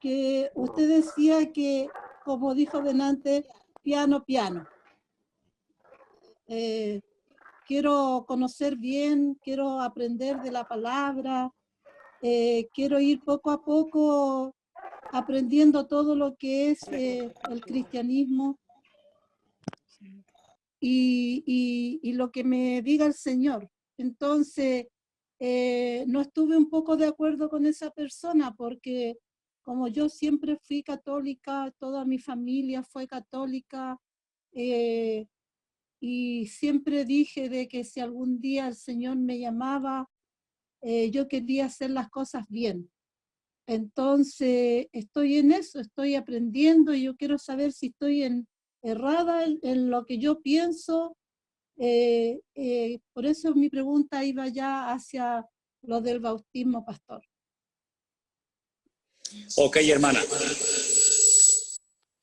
que usted decía que, como dijo delante, piano, piano. Quiero conocer bien, quiero aprender de la palabra, quiero ir poco a poco aprendiendo todo lo que es el cristianismo y lo que me diga el Señor. Entonces, no estuve un poco de acuerdo con esa persona porque como yo siempre fui católica, toda mi familia fue católica, y siempre dije de que si algún día el Señor me llamaba, yo quería hacer las cosas bien. Entonces, estoy en eso, estoy aprendiendo y yo quiero saber si estoy errada en lo que yo pienso. Por eso mi pregunta iba ya hacia lo del bautismo, pastor. Ok, hermana.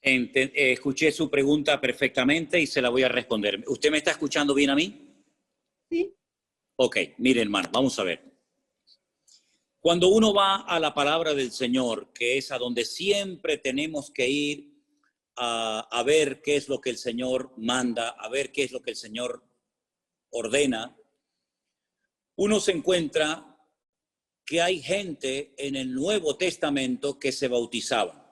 Escuché su pregunta perfectamente y se la voy a responder. ¿Usted me está escuchando bien a mí? Sí. Ok, mire, hermano, vamos a ver. Cuando uno va a la palabra del Señor, que es a donde siempre tenemos que ir a ver qué es lo que el Señor manda, a ver qué es lo que el Señor ordena, uno se encuentra que hay gente en el Nuevo Testamento que se bautizaba.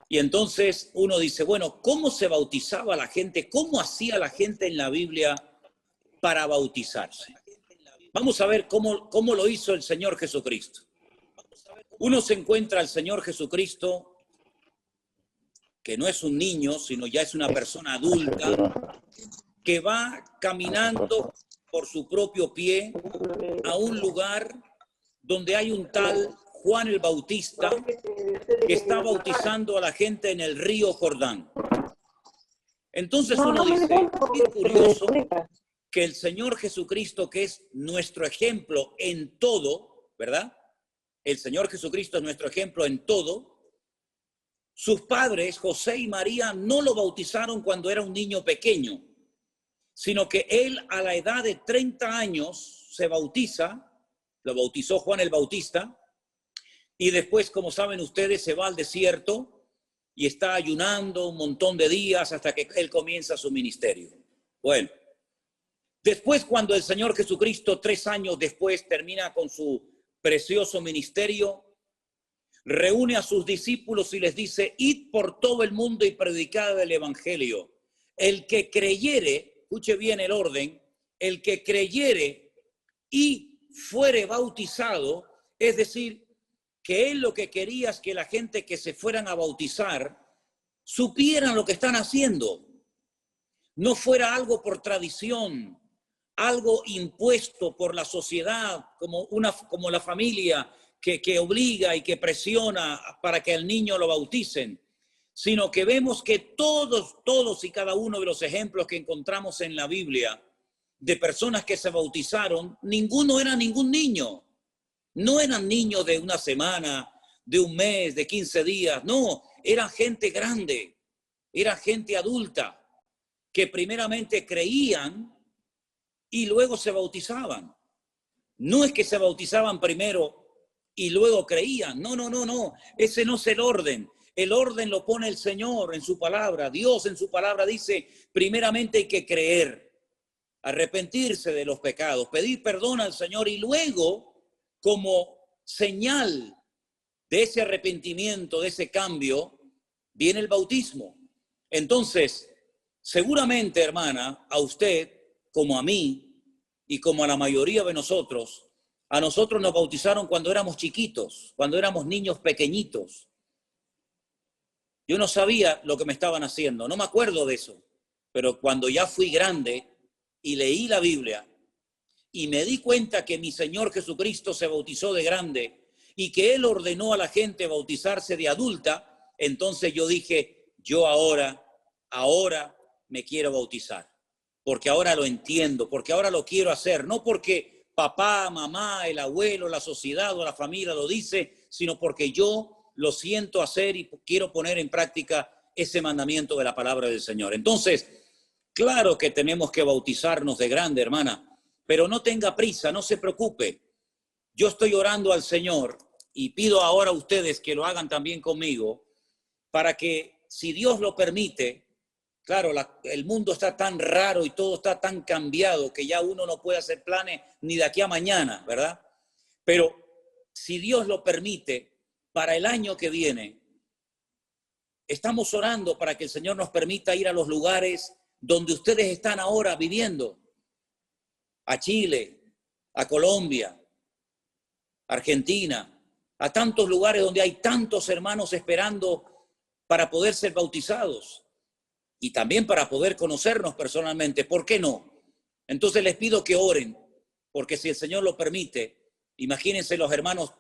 Y entonces uno dice, bueno, ¿cómo se bautizaba la gente? ¿Cómo hacía la gente en la Biblia para bautizarse? Vamos a ver cómo lo hizo el Señor Jesucristo. Uno se encuentra al Señor Jesucristo, que no es un niño, sino ya es una persona adulta, que va caminando por su propio pie a un lugar donde hay un tal Juan el Bautista que está bautizando a la gente en el río Jordán. Entonces uno dice, es curioso que el Señor Jesucristo, que es nuestro ejemplo en todo, ¿verdad? El Señor Jesucristo es nuestro ejemplo en todo. Sus padres, José y María, no lo bautizaron cuando era un niño pequeño, sino que él a la edad de 30 años se bautiza, lo bautizó Juan el Bautista, y después, como saben ustedes, se va al desierto y está ayunando un montón de días hasta que él comienza su ministerio. Bueno, después cuando el Señor Jesucristo 3 años después termina con su precioso ministerio, reúne a sus discípulos y les dice, id por todo el mundo y predicad el evangelio. El que creyere, escuche bien el orden, el que creyere y fuere bautizado, es decir, que él lo que quería es que la gente que se fueran a bautizar supieran lo que están haciendo. No fuera algo por tradición, algo impuesto por la sociedad, como la familia que obliga y que presiona para que al niño lo bauticen, sino que vemos que todos y cada uno de los ejemplos que encontramos en la Biblia de personas que se bautizaron, ninguno era ningún niño. No eran niños de una semana, de un mes, de 15 días, no, eran gente grande, era gente adulta, que primeramente creían y luego se bautizaban. No es que se bautizaban primero y luego creían, no, ese no es el orden. El orden lo pone el Señor en su palabra. Dios en su palabra dice, primeramente hay que creer, arrepentirse de los pecados, pedir perdón al Señor y luego, como señal de ese arrepentimiento, de ese cambio, viene el bautismo. Entonces, seguramente, hermana, a usted, como a mí y como a la mayoría de nosotros, a nosotros nos bautizaron cuando éramos chiquitos, cuando éramos niños pequeñitos. Yo no sabía lo que me estaban haciendo, no me acuerdo de eso, pero cuando ya fui grande y leí la Biblia y me di cuenta que mi Señor Jesucristo se bautizó de grande y que Él ordenó a la gente bautizarse de adulta, entonces yo dije, yo ahora me quiero bautizar, porque ahora lo entiendo, porque ahora lo quiero hacer, no porque papá, mamá, el abuelo, la sociedad o la familia lo dice, sino porque yo lo siento hacer y quiero poner en práctica ese mandamiento de la palabra del Señor. Entonces, claro que tenemos que bautizarnos de grande, hermana, pero no tenga prisa, no se preocupe. Yo estoy orando al Señor y pido ahora a ustedes que lo hagan también conmigo para que, si Dios lo permite, claro, el mundo está tan raro y todo está tan cambiado que ya uno no puede hacer planes ni de aquí a mañana, ¿verdad? Pero si Dios lo permite, para el año que viene, estamos orando para que el Señor nos permita ir a los lugares donde ustedes están ahora viviendo, a Chile, a Colombia, Argentina, a tantos lugares donde hay tantos hermanos esperando para poder ser bautizados y también para poder conocernos personalmente. ¿Por qué no? Entonces les pido que oren, porque si el Señor lo permite, imagínense los hermanos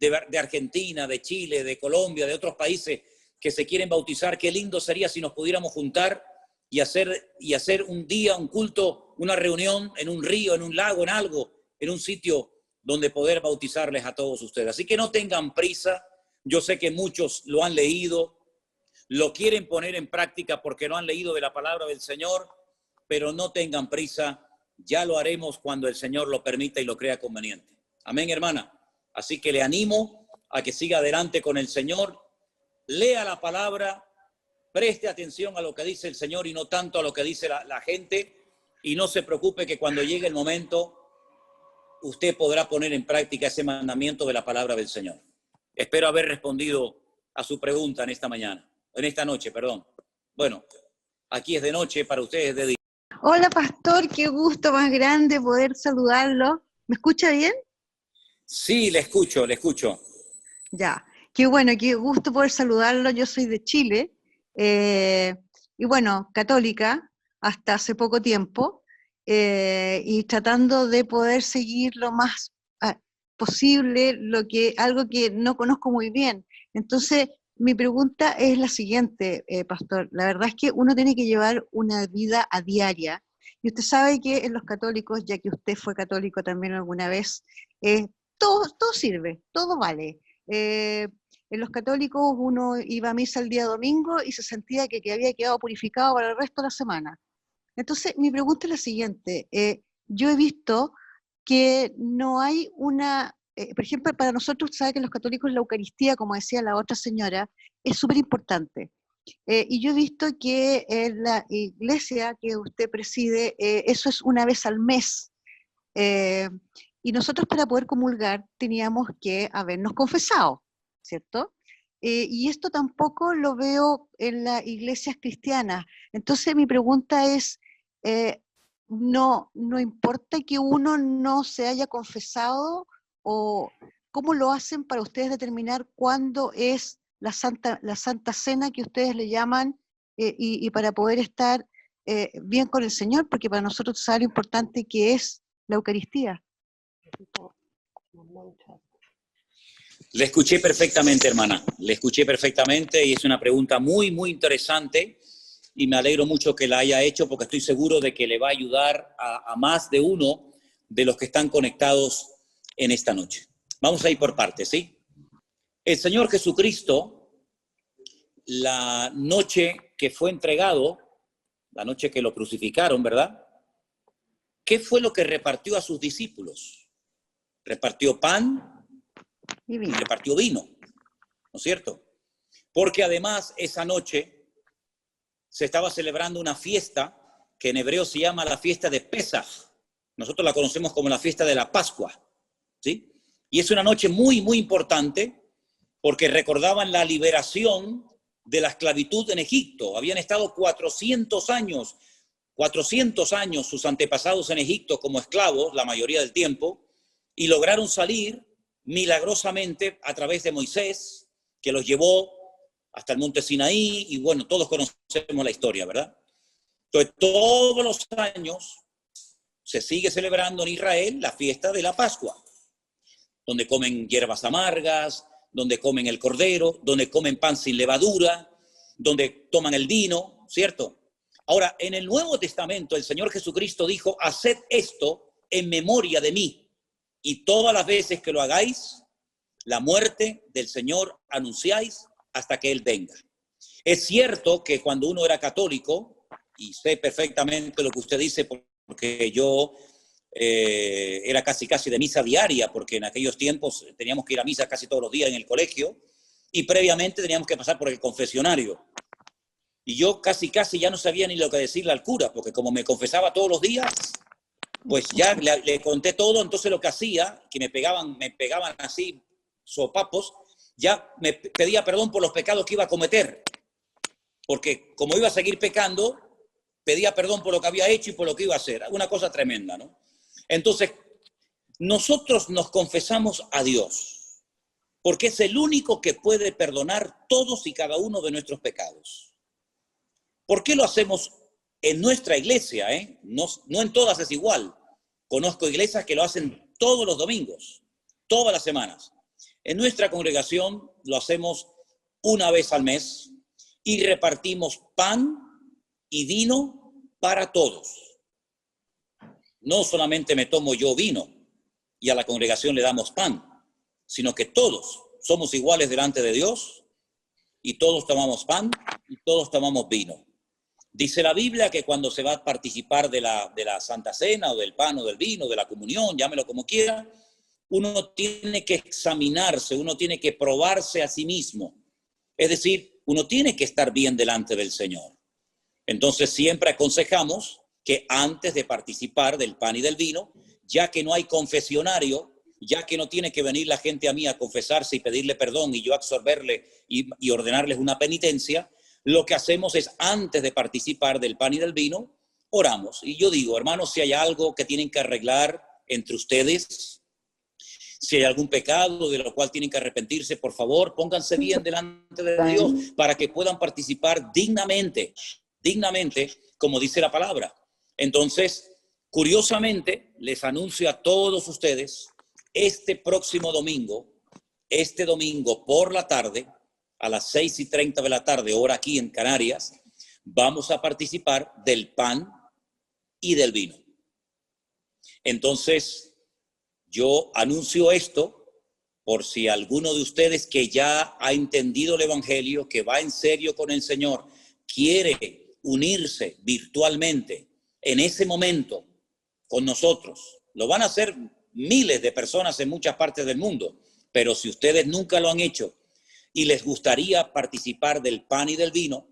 de Argentina, de Chile, de Colombia, de otros países que se quieren bautizar. Qué lindo sería si nos pudiéramos juntar y hacer un día, un culto, una reunión en un río, en un lago, en algo, en un sitio donde poder bautizarles a todos ustedes. Así que no tengan prisa. Yo sé que muchos lo han leído, lo quieren poner en práctica porque no han leído de la palabra del Señor, pero no tengan prisa. Ya lo haremos cuando el Señor lo permita y lo crea conveniente. Amén, hermana. Así que le animo a que siga adelante con el Señor, lea la palabra, preste atención a lo que dice el Señor y no tanto a lo que dice la gente, y no se preocupe que cuando llegue el momento usted podrá poner en práctica ese mandamiento de la palabra del Señor. Espero haber respondido a su pregunta en esta noche, perdón. Bueno, aquí es de noche, para ustedes es de día. Hola, pastor, qué gusto más grande poder saludarlo. ¿Me escucha bien? Sí, le escucho. Ya, qué bueno, qué gusto poder saludarlo. Yo soy de Chile y bueno, católica hasta hace poco tiempo y tratando de poder seguir lo más posible algo que no conozco muy bien. Entonces, mi pregunta es la siguiente, pastor. La verdad es que uno tiene que llevar una vida a diaria y usted sabe que en los católicos, ya que usted fue católico también alguna vez, todo sirve, todo vale. En los católicos uno iba a misa el día domingo y se sentía que había quedado purificado para el resto de la semana. Entonces, mi pregunta es la siguiente. Yo he visto que no hay por ejemplo, para nosotros, sabe que los católicos la Eucaristía, como decía la otra señora, es súper importante. Y yo he visto que en la iglesia que usted preside, eso es una vez al mes. Y nosotros para poder comulgar teníamos que habernos confesado, ¿cierto? Y esto tampoco lo veo en las iglesias cristianas. Entonces mi pregunta es, no importa que uno no se haya confesado, o cómo lo hacen para ustedes determinar cuándo es la Santa Cena que ustedes le llaman y para poder estar bien con el Señor, porque para nosotros sabe lo importante que es la Eucaristía. Le escuché perfectamente, hermana. Le escuché perfectamente y es una pregunta muy, muy interesante y me alegro mucho que la haya hecho porque estoy seguro de que le va a ayudar a más de uno de los que están conectados en esta noche. Vamos a ir por partes, ¿sí? El Señor Jesucristo, la noche que fue entregado, la noche que lo crucificaron, ¿verdad? ¿Qué fue lo que repartió a sus discípulos? Repartió pan y repartió vino, ¿no es cierto? Porque además esa noche se estaba celebrando una fiesta que en hebreo se llama la fiesta de Pesaj. Nosotros la conocemos como la fiesta de la Pascua, ¿sí? Y es una noche muy, muy importante porque recordaban la liberación de la esclavitud en Egipto. Habían estado 400 años sus antepasados en Egipto como esclavos, la mayoría del tiempo, y lograron salir milagrosamente a través de Moisés, que los llevó hasta el monte Sinaí, y bueno, todos conocemos la historia, ¿verdad? Entonces, todos los años se sigue celebrando en Israel la fiesta de la Pascua, donde comen hierbas amargas, donde comen el cordero, donde comen pan sin levadura, donde toman el vino, ¿cierto? Ahora, en el Nuevo Testamento, el Señor Jesucristo dijo, haced esto en memoria de mí, y todas las veces que lo hagáis, la muerte del Señor anunciáis hasta que Él venga. Es cierto que cuando uno era católico, y sé perfectamente lo que usted dice, porque yo era casi de misa diaria, porque en aquellos tiempos teníamos que ir a misa casi todos los días en el colegio, y previamente teníamos que pasar por el confesionario. Y yo casi ya no sabía ni lo que decirle al cura, porque como me confesaba todos los días, pues ya le conté todo. Entonces lo que hacía, que me pegaban así sopapos, ya me pedía perdón por los pecados que iba a cometer, porque como iba a seguir pecando, pedía perdón por lo que había hecho y por lo que iba a hacer. Una cosa tremenda, ¿no? Entonces, nosotros nos confesamos a Dios, porque es el único que puede perdonar todos y cada uno de nuestros pecados. ¿Por qué lo hacemos en nuestra iglesia? No en todas es igual. Conozco iglesias que lo hacen todos los domingos, todas las semanas. En nuestra congregación lo hacemos una vez al mes y repartimos pan y vino para todos. No solamente me tomo yo vino y a la congregación le damos pan, sino que todos somos iguales delante de Dios y todos tomamos pan y todos tomamos vino. Dice la Biblia que cuando se va a participar de la Santa Cena o del pan o del vino, de la comunión, llámelo como quiera, uno tiene que examinarse, uno tiene que probarse a sí mismo. Es decir, uno tiene que estar bien delante del Señor. Entonces siempre aconsejamos que antes de participar del pan y del vino, ya que no hay confesionario, ya que no tiene que venir la gente a mí a confesarse y pedirle perdón y yo absorberle y ordenarles una penitencia, lo que hacemos es, antes de participar del pan y del vino, oramos. Y yo digo, hermanos, si hay algo que tienen que arreglar entre ustedes, si hay algún pecado de lo cual tienen que arrepentirse, por favor, pónganse bien delante de Dios para que puedan participar dignamente, como dice la palabra. Entonces, curiosamente, les anuncio a todos ustedes, este domingo por la tarde, a las 6:30 de la tarde, hora aquí en Canarias, vamos a participar del pan y del vino. Entonces, yo anuncio esto por si alguno de ustedes que ya ha entendido el Evangelio, que va en serio con el Señor, quiere unirse virtualmente en ese momento con nosotros. Lo van a hacer miles de personas en muchas partes del mundo, pero si ustedes nunca lo han hecho y les gustaría participar del pan y del vino,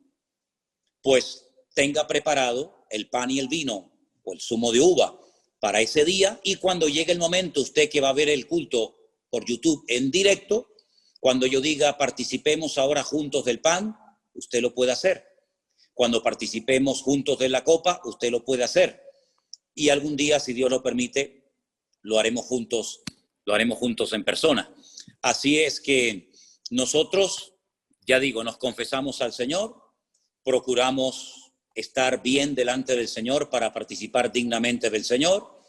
pues tenga preparado el pan y el vino o el zumo de uva para ese día, y cuando llegue el momento, usted que va a ver el culto por YouTube en directo, cuando yo diga participemos ahora juntos del pan, usted lo puede hacer. Cuando participemos juntos de la copa, usted lo puede hacer. Y algún día, si Dios lo permite, lo haremos juntos en persona. Así es que nosotros, ya digo, nos confesamos al Señor, procuramos estar bien delante del Señor para participar dignamente del Señor.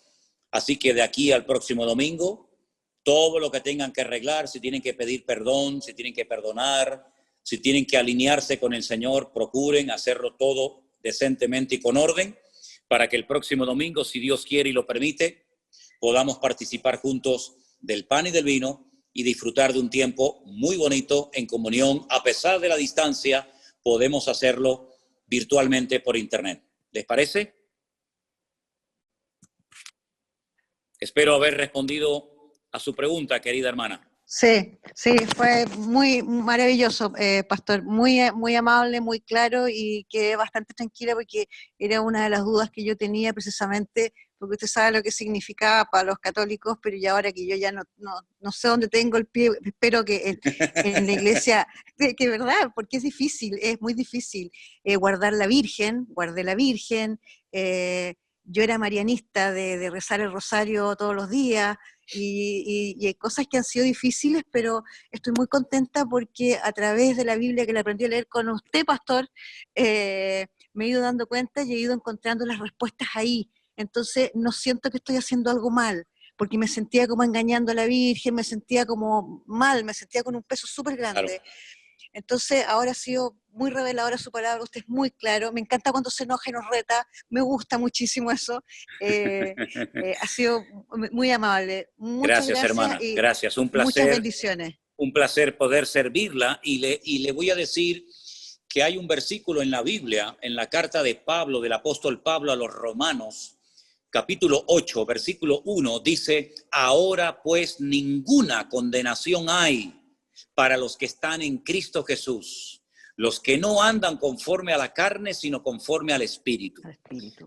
Así que de aquí al próximo domingo, todo lo que tengan que arreglar, si tienen que pedir perdón, si tienen que perdonar, si tienen que alinearse con el Señor, procuren hacerlo todo decentemente y con orden, para que el próximo domingo, si Dios quiere y lo permite, podamos participar juntos del pan y del vino y disfrutar de un tiempo muy bonito en comunión. A pesar de la distancia, podemos hacerlo virtualmente por internet. ¿Les parece? Espero haber respondido a su pregunta, querida hermana. Sí, fue muy maravilloso, pastor, muy amable, muy claro, y quedé bastante tranquila porque era una de las dudas que yo tenía precisamente, porque usted sabe lo que significaba para los católicos, pero ya ahora que yo ya no sé dónde tengo el pie, espero que en la iglesia, que verdad, porque es difícil, es muy difícil guardé la Virgen, yo era marianista de rezar el rosario todos los días, y hay cosas que han sido difíciles, pero estoy muy contenta porque a través de la Biblia que la aprendí a leer con usted, pastor, me he ido dando cuenta y he ido encontrando las respuestas ahí. Entonces no siento que estoy haciendo algo mal, porque me sentía como engañando a la Virgen, me sentía como mal, me sentía con un peso súper grande. Claro. Entonces, ahora ha sido muy reveladora su palabra, usted es muy claro, me encanta cuando se enoja y nos reta, me gusta muchísimo eso. Ha sido muy amable. Muchas Gracias, hermana. y gracias. Un muchas placer. bendiciones. Un placer poder servirla y le voy a decir que hay un versículo en la Biblia, en la carta de Pablo, del apóstol Pablo a los Romanos, capítulo 8, versículo 1, dice: ahora pues ninguna condenación hay para los que están en Cristo Jesús, los que no andan conforme a la carne, sino conforme al Espíritu.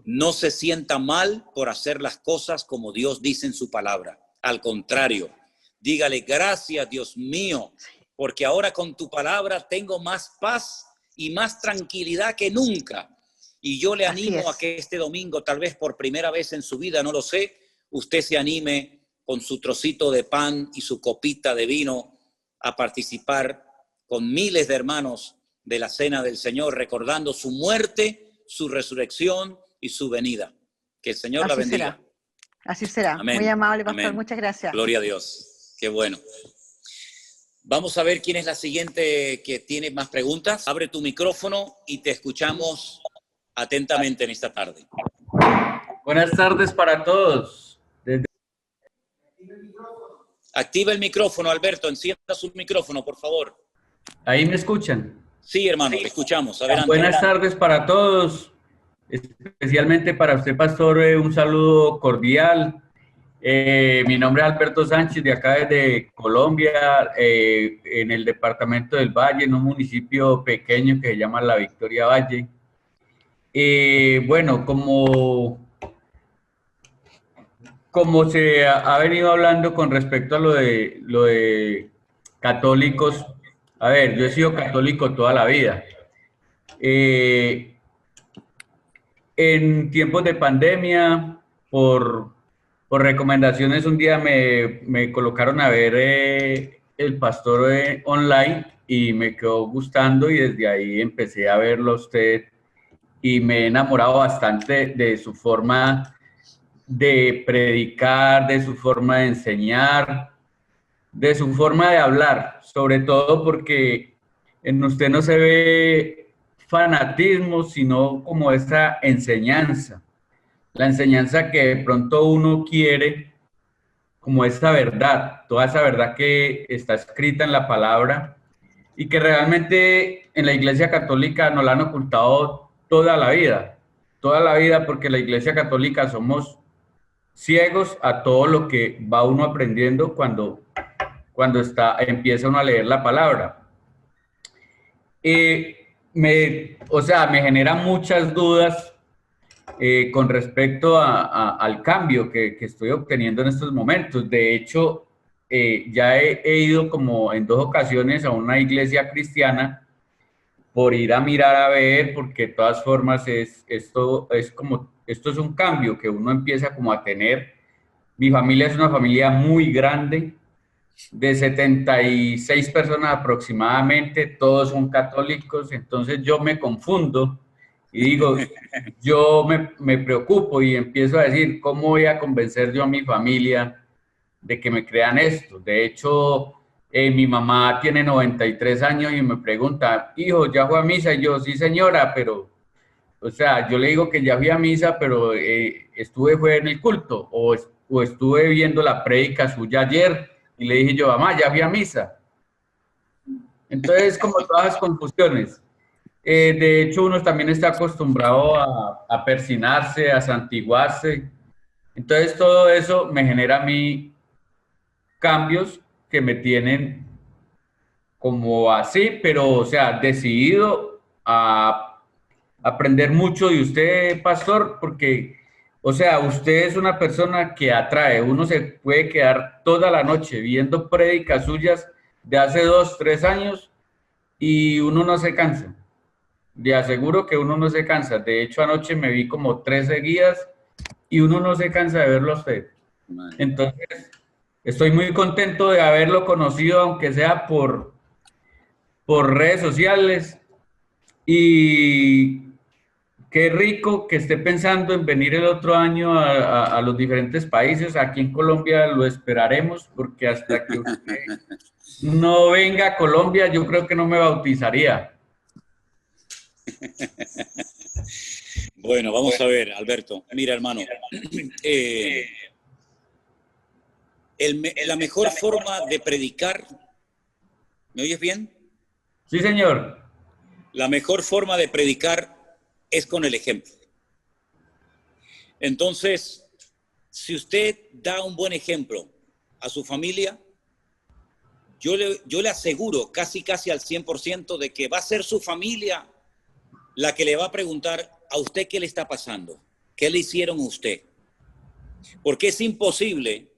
No se sienta mal por hacer las cosas como Dios dice en su palabra. Al contrario, dígale: gracias, Dios mío, porque ahora con tu palabra tengo más paz y más tranquilidad que nunca. Y yo le animo a que este domingo, tal vez por primera vez en su vida, no lo sé, usted se anime con su trocito de pan y su copita de vino a participar con miles de hermanos de la cena del Señor, recordando su muerte, su resurrección y su venida. Que el Señor la bendiga. Así será. Amén. Muy amable, pastor. Amén. Muchas gracias. Gloria a Dios. Qué bueno. Vamos a ver quién es la siguiente que tiene más preguntas. Abre tu micrófono y te escuchamos atentamente en esta tarde. Buenas tardes para todos. Activa el micrófono, Alberto. Encienda su micrófono, por favor. ¿Ahí me escuchan? Sí, hermano, le escuchamos. Adelante. Buenas tardes para todos. Especialmente para usted, pastor, un saludo cordial. Mi nombre es Alberto Sánchez, de acá desde Colombia, en el departamento del Valle, en un municipio pequeño que se llama La Victoria Valle. Bueno, como se ha venido hablando con respecto a lo de católicos, a ver, yo he sido católico toda la vida. En tiempos de pandemia, por recomendaciones, un día me colocaron a ver el pastor online y me quedó gustando y desde ahí empecé a verlo a usted y me he enamorado bastante de su forma de predicar, de su forma de enseñar, de su forma de hablar, sobre todo porque en usted no se ve fanatismo, sino como esa enseñanza, la enseñanza que de pronto uno quiere, como esa verdad, toda esa verdad que está escrita en la palabra y que realmente en la Iglesia Católica nos la han ocultado toda la vida, porque la Iglesia Católica somos ciegos a todo lo que va uno aprendiendo cuando empieza uno a leer la palabra. Me genera muchas dudas con respecto al cambio que estoy obteniendo en estos momentos. De hecho, ya he ido como en 2 ocasiones a una iglesia cristiana por ir a mirar a ver, porque de todas formas esto es un cambio que uno empieza como a tener. Mi familia es una familia muy grande, de 76 personas aproximadamente, todos son católicos, entonces yo me confundo y digo, yo me preocupo y empiezo a decir, ¿cómo voy a convencer yo a mi familia de que me crean esto? De hecho, mi mamá tiene 93 años y me pregunta, hijo, ¿ya fue a misa? Y yo, sí señora, pero, o sea, yo le digo que ya fui a misa, pero fue en el culto, o estuve viendo la prédica suya ayer, y le dije yo, mamá, ya fui a misa. Entonces, como todas las confusiones. De hecho, uno también está acostumbrado a persinarse, a santiguarse. Entonces, todo eso me genera a mí cambios que me tienen como así, pero, o sea, decidido a aprender mucho de usted, pastor, porque, o sea, usted es una persona que atrae. Uno se puede quedar toda la noche viendo prédicas suyas de hace 2, 3 años y uno no se cansa. Le aseguro que uno no se cansa. De hecho, anoche me vi como 3 seguidas y uno no se cansa de verlo a usted. Entonces, estoy muy contento de haberlo conocido, aunque sea por redes sociales. Y qué rico que esté pensando en venir el otro año a los diferentes países. Aquí en Colombia lo esperaremos, porque hasta que usted no venga a Colombia, yo creo que no me bautizaría. Bueno, vamos a ver, Alberto. Mira, hermano, la mejor forma de predicar, ¿me oyes bien? Sí, señor. La mejor forma de predicar es con el ejemplo. Entonces, si usted da un buen ejemplo a su familia, yo le aseguro casi al 100% de que va a ser su familia la que le va a preguntar a usted qué le está pasando, qué le hicieron a usted. Porque es imposible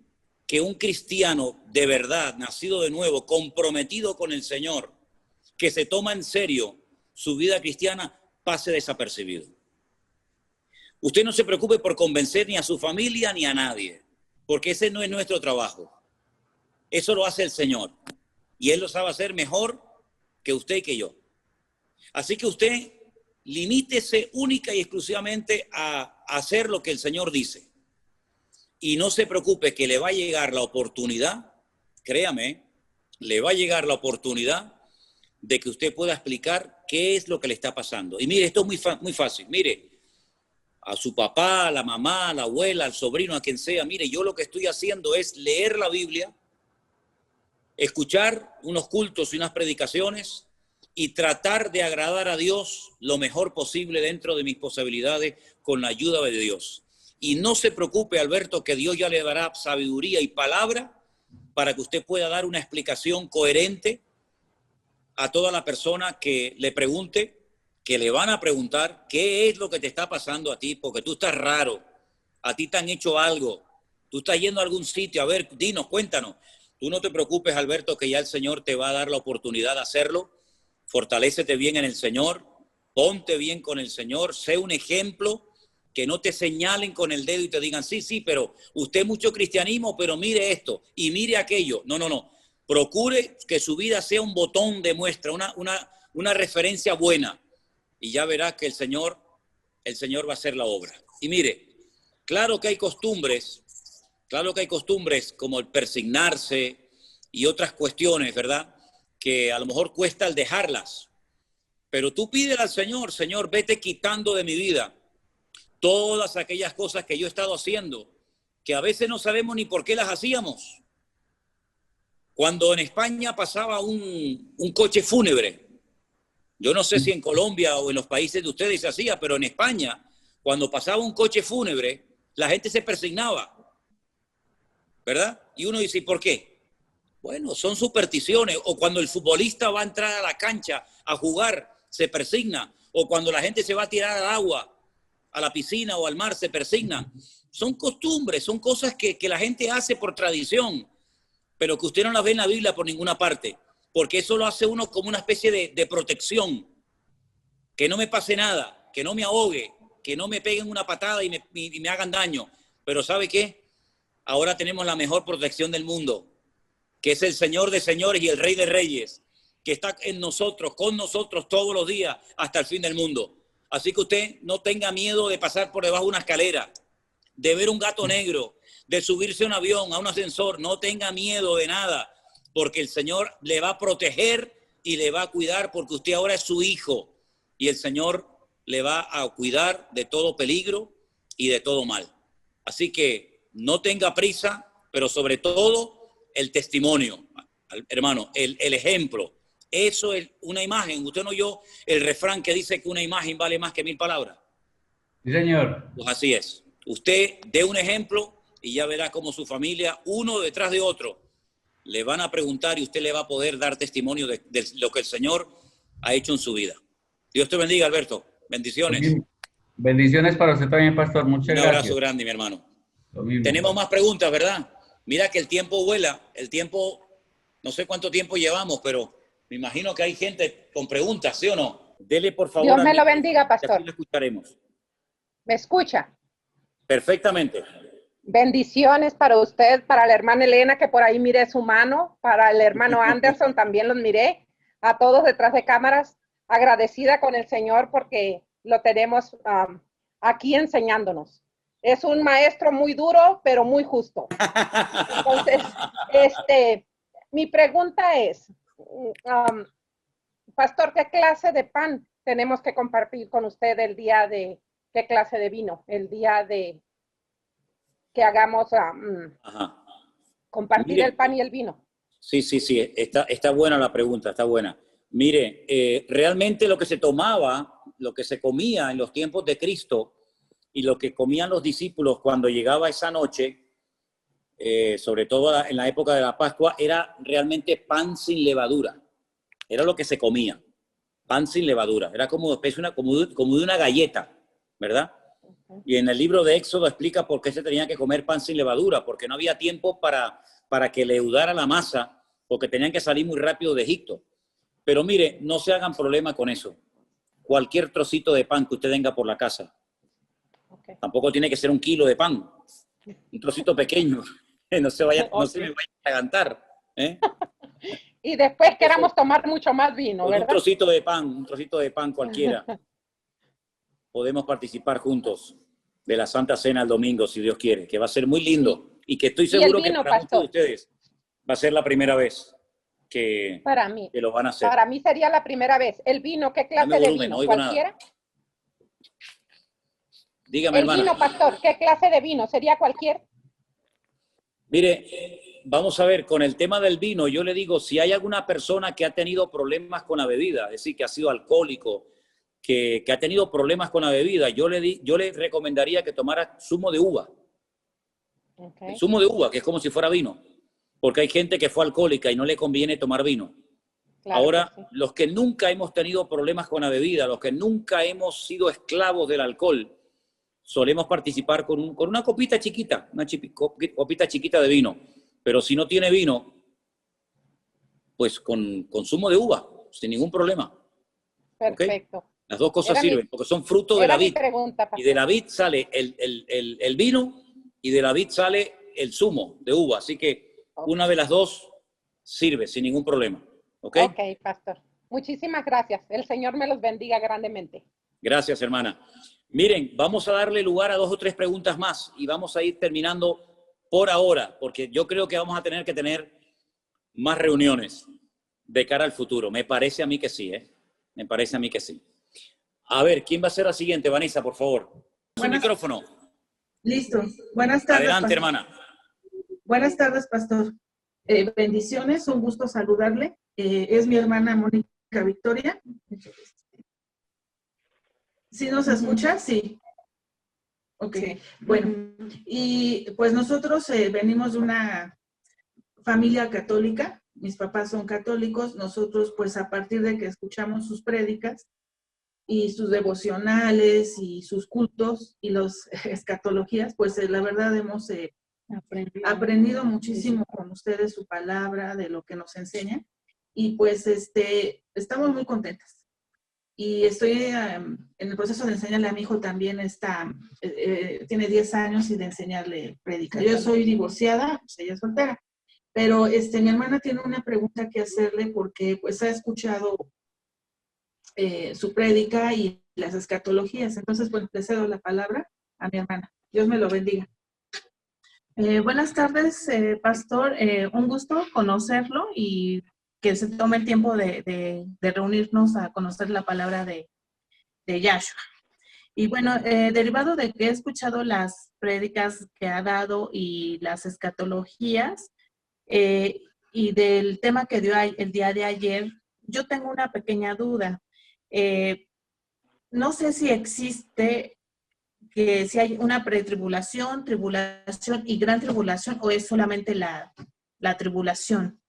que un cristiano de verdad, nacido de nuevo, comprometido con el Señor, que se toma en serio su vida cristiana, pase desapercibido. Usted no se preocupe por convencer ni a su familia ni a nadie, porque ese no es nuestro trabajo. Eso lo hace el Señor. Y Él lo sabe hacer mejor que usted y que yo. Así que usted limítese única y exclusivamente a hacer lo que el Señor dice. Y no se preocupe que le va a llegar la oportunidad, créame, le va a llegar la oportunidad de que usted pueda explicar qué es lo que le está pasando. Y mire, esto es muy fácil. Mire, a su papá, a la mamá, a la abuela, al sobrino, a quien sea, mire, yo lo que estoy haciendo es leer la Biblia, escuchar unos cultos y unas predicaciones y tratar de agradar a Dios lo mejor posible dentro de mis posibilidades con la ayuda de Dios. Y no se preocupe, Alberto, que Dios ya le dará sabiduría y palabra para que usted pueda dar una explicación coherente a toda la persona que le pregunte, que le van a preguntar qué es lo que te está pasando a ti, porque tú estás raro, a ti te han hecho algo, tú estás yendo a algún sitio, a ver, dinos, cuéntanos. Tú no te preocupes, Alberto, que ya el Señor te va a dar la oportunidad de hacerlo. Fortalécete bien en el Señor, ponte bien con el Señor, sé un ejemplo, que no te señalen con el dedo y te digan, sí, pero usted mucho cristianismo, pero mire esto y mire aquello. No. Procure que su vida sea un botón de muestra, una referencia buena. Y ya verás que el Señor va a hacer la obra. Y mire, claro que hay costumbres como el persignarse y otras cuestiones, ¿verdad? Que a lo mejor cuesta el dejarlas. Pero tú pídele al Señor, Señor, vete quitando de mi vida todas aquellas cosas que yo he estado haciendo, que a veces no sabemos ni por qué las hacíamos. Cuando en España pasaba un coche fúnebre, yo no sé si en Colombia o en los países de ustedes se hacía, pero en España, cuando pasaba un coche fúnebre, la gente se persignaba, ¿verdad? Y uno dice, ¿por qué? Bueno, son supersticiones. O cuando el futbolista va a entrar a la cancha a jugar, se persigna. O cuando la gente se va a tirar al agua, a la piscina o al mar, se persigna. Son costumbres, son cosas que la gente hace por tradición, pero que usted no las ve en la Biblia por ninguna parte, porque eso lo hace uno como una especie de protección. Que no me pase nada, que no me ahogue, que no me peguen una patada y me hagan daño. Pero ¿sabe qué? Ahora tenemos la mejor protección del mundo, que es el Señor de señores y el Rey de reyes, que está en nosotros, con nosotros todos los días hasta el fin del mundo. Así que usted no tenga miedo de pasar por debajo de una escalera, de ver un gato negro, de subirse a un avión, a un ascensor. No tenga miedo de nada, porque el Señor le va a proteger y le va a cuidar, porque usted ahora es su hijo y el Señor le va a cuidar de todo peligro y de todo mal. Así que no tenga prisa, pero sobre todo el testimonio, hermano, el ejemplo. Eso es una imagen. Usted no oyó el refrán que dice que una imagen vale más que 1000 palabras. Sí, señor. Pues así es. Usted dé un ejemplo y ya verá cómo su familia, uno detrás de otro, le van a preguntar y usted le va a poder dar testimonio de lo que el Señor ha hecho en su vida. Dios te bendiga, Alberto. Bendiciones. Bendiciones para usted también, pastor. Muchas gracias. Un abrazo grande, mi hermano. Tenemos más preguntas, ¿verdad? Mira que el tiempo vuela. El tiempo, no sé cuánto tiempo llevamos, pero me imagino que hay gente con preguntas, ¿sí o no? Dele, por favor. Dios me lo bendiga, pastor. Aquí lo escucharemos. ¿Me escucha? Perfectamente. Bendiciones para usted, para la hermana Elena, que por ahí miré su mano, para el hermano Anderson también los miré, a todos detrás de cámaras, agradecida con el Señor porque lo tenemos aquí enseñándonos. Es un maestro muy duro, pero muy justo. Entonces, Mi pregunta es, pastor, ¿qué clase de pan tenemos que compartir con usted el día de, qué clase de vino, el día de que hagamos compartir Mire, el pan y el vino? Sí, está buena la pregunta, está buena. Mire, realmente lo que se tomaba, lo que se comía en los tiempos de Cristo y lo que comían los discípulos cuando llegaba esa noche, sobre todo en la época de la Pascua, era realmente pan sin levadura. Era lo que se comía, pan sin levadura. Era como de una galleta, ¿verdad? Y en el libro de Éxodo explica por qué se tenía que comer pan sin levadura, porque no había tiempo para que leudara la masa, porque tenían que salir muy rápido de Egipto. Pero mire, no se hagan problema con eso. Cualquier trocito de pan que usted tenga por la casa. Okay. Tampoco tiene que ser 1 kilo de pan. Un trocito pequeño. No se me vaya a agantar. Y después queramos tomar mucho más vino, ¿verdad? Un trocito de pan cualquiera. Podemos participar juntos de la Santa Cena el domingo, si Dios quiere, que va a ser muy lindo. Y que estoy seguro que para muchos de ustedes va a ser la primera vez que lo van a hacer. Para mí sería la primera vez. ¿El vino, qué clase de vino? ¿Cualquiera? Nada. Dígame, hermana. El vino, pastor, ¿qué clase de vino? ¿Sería cualquier? Mire, vamos a ver, con el tema del vino, yo le digo, si hay alguna persona que ha tenido problemas con la bebida, es decir, que ha sido alcohólico, que ha tenido problemas con la bebida, yo le recomendaría que tomara zumo de uva. Okay. El zumo de uva, que es como si fuera vino, porque hay gente que fue alcohólica y no le conviene tomar vino. Claro. Ahora, los que nunca hemos tenido problemas con la bebida, los que nunca hemos sido esclavos del alcohol, solemos participar con una copita chiquita, copita chiquita de vino. Pero si no tiene vino, pues con zumo de uva, sin ningún problema. Perfecto. ¿Okay? Las dos cosas sirven, porque son frutos de la vid. Y de la vid sale el vino y de la vid sale el zumo de uva. Así que una de las dos sirve sin ningún problema. ¿Ok? Ok, pastor. Muchísimas gracias. El Señor me los bendiga grandemente. Gracias, hermana. Miren, vamos a darle lugar a 2 o 3 preguntas más y vamos a ir terminando por ahora, porque yo creo que vamos a tener que tener más reuniones de cara al futuro. Me parece a mí que sí, ¿eh? Me parece a mí que sí. A ver, ¿quién va a ser la siguiente? Vanessa, por favor. Su micrófono. Listo. Buenas tardes. Adelante, hermana. Buenas tardes, pastor. Bendiciones, un gusto saludarle. Es mi hermana Mónica Victoria. ¿Sí nos escucha? Sí. Ok, sí. Bueno. Y pues nosotros venimos de una familia católica. Mis papás son católicos. Nosotros, pues a partir de que escuchamos sus prédicas y sus devocionales y sus cultos y las escatologías, pues la verdad hemos aprendido muchísimo con ustedes su palabra, de lo que nos enseñan. Y pues estamos muy contentas. Y estoy en el proceso de enseñarle a mi hijo también, tiene 10 años y de enseñarle predicar. Yo soy divorciada, pues ella es soltera, pero mi hermana tiene una pregunta que hacerle porque pues ha escuchado su prédica y las escatologías. Entonces, pues le cedo la palabra a mi hermana. Dios me lo bendiga. Buenas tardes, pastor. Un gusto conocerlo y que se tome el tiempo de reunirnos a conocer la palabra de Yahshua. Y bueno, derivado de que he escuchado las prédicas que ha dado y las escatologías y del tema que dio el día de ayer, yo tengo una pequeña duda. No sé si existe si hay una pretribulación, tribulación y gran tribulación, o es solamente la tribulación.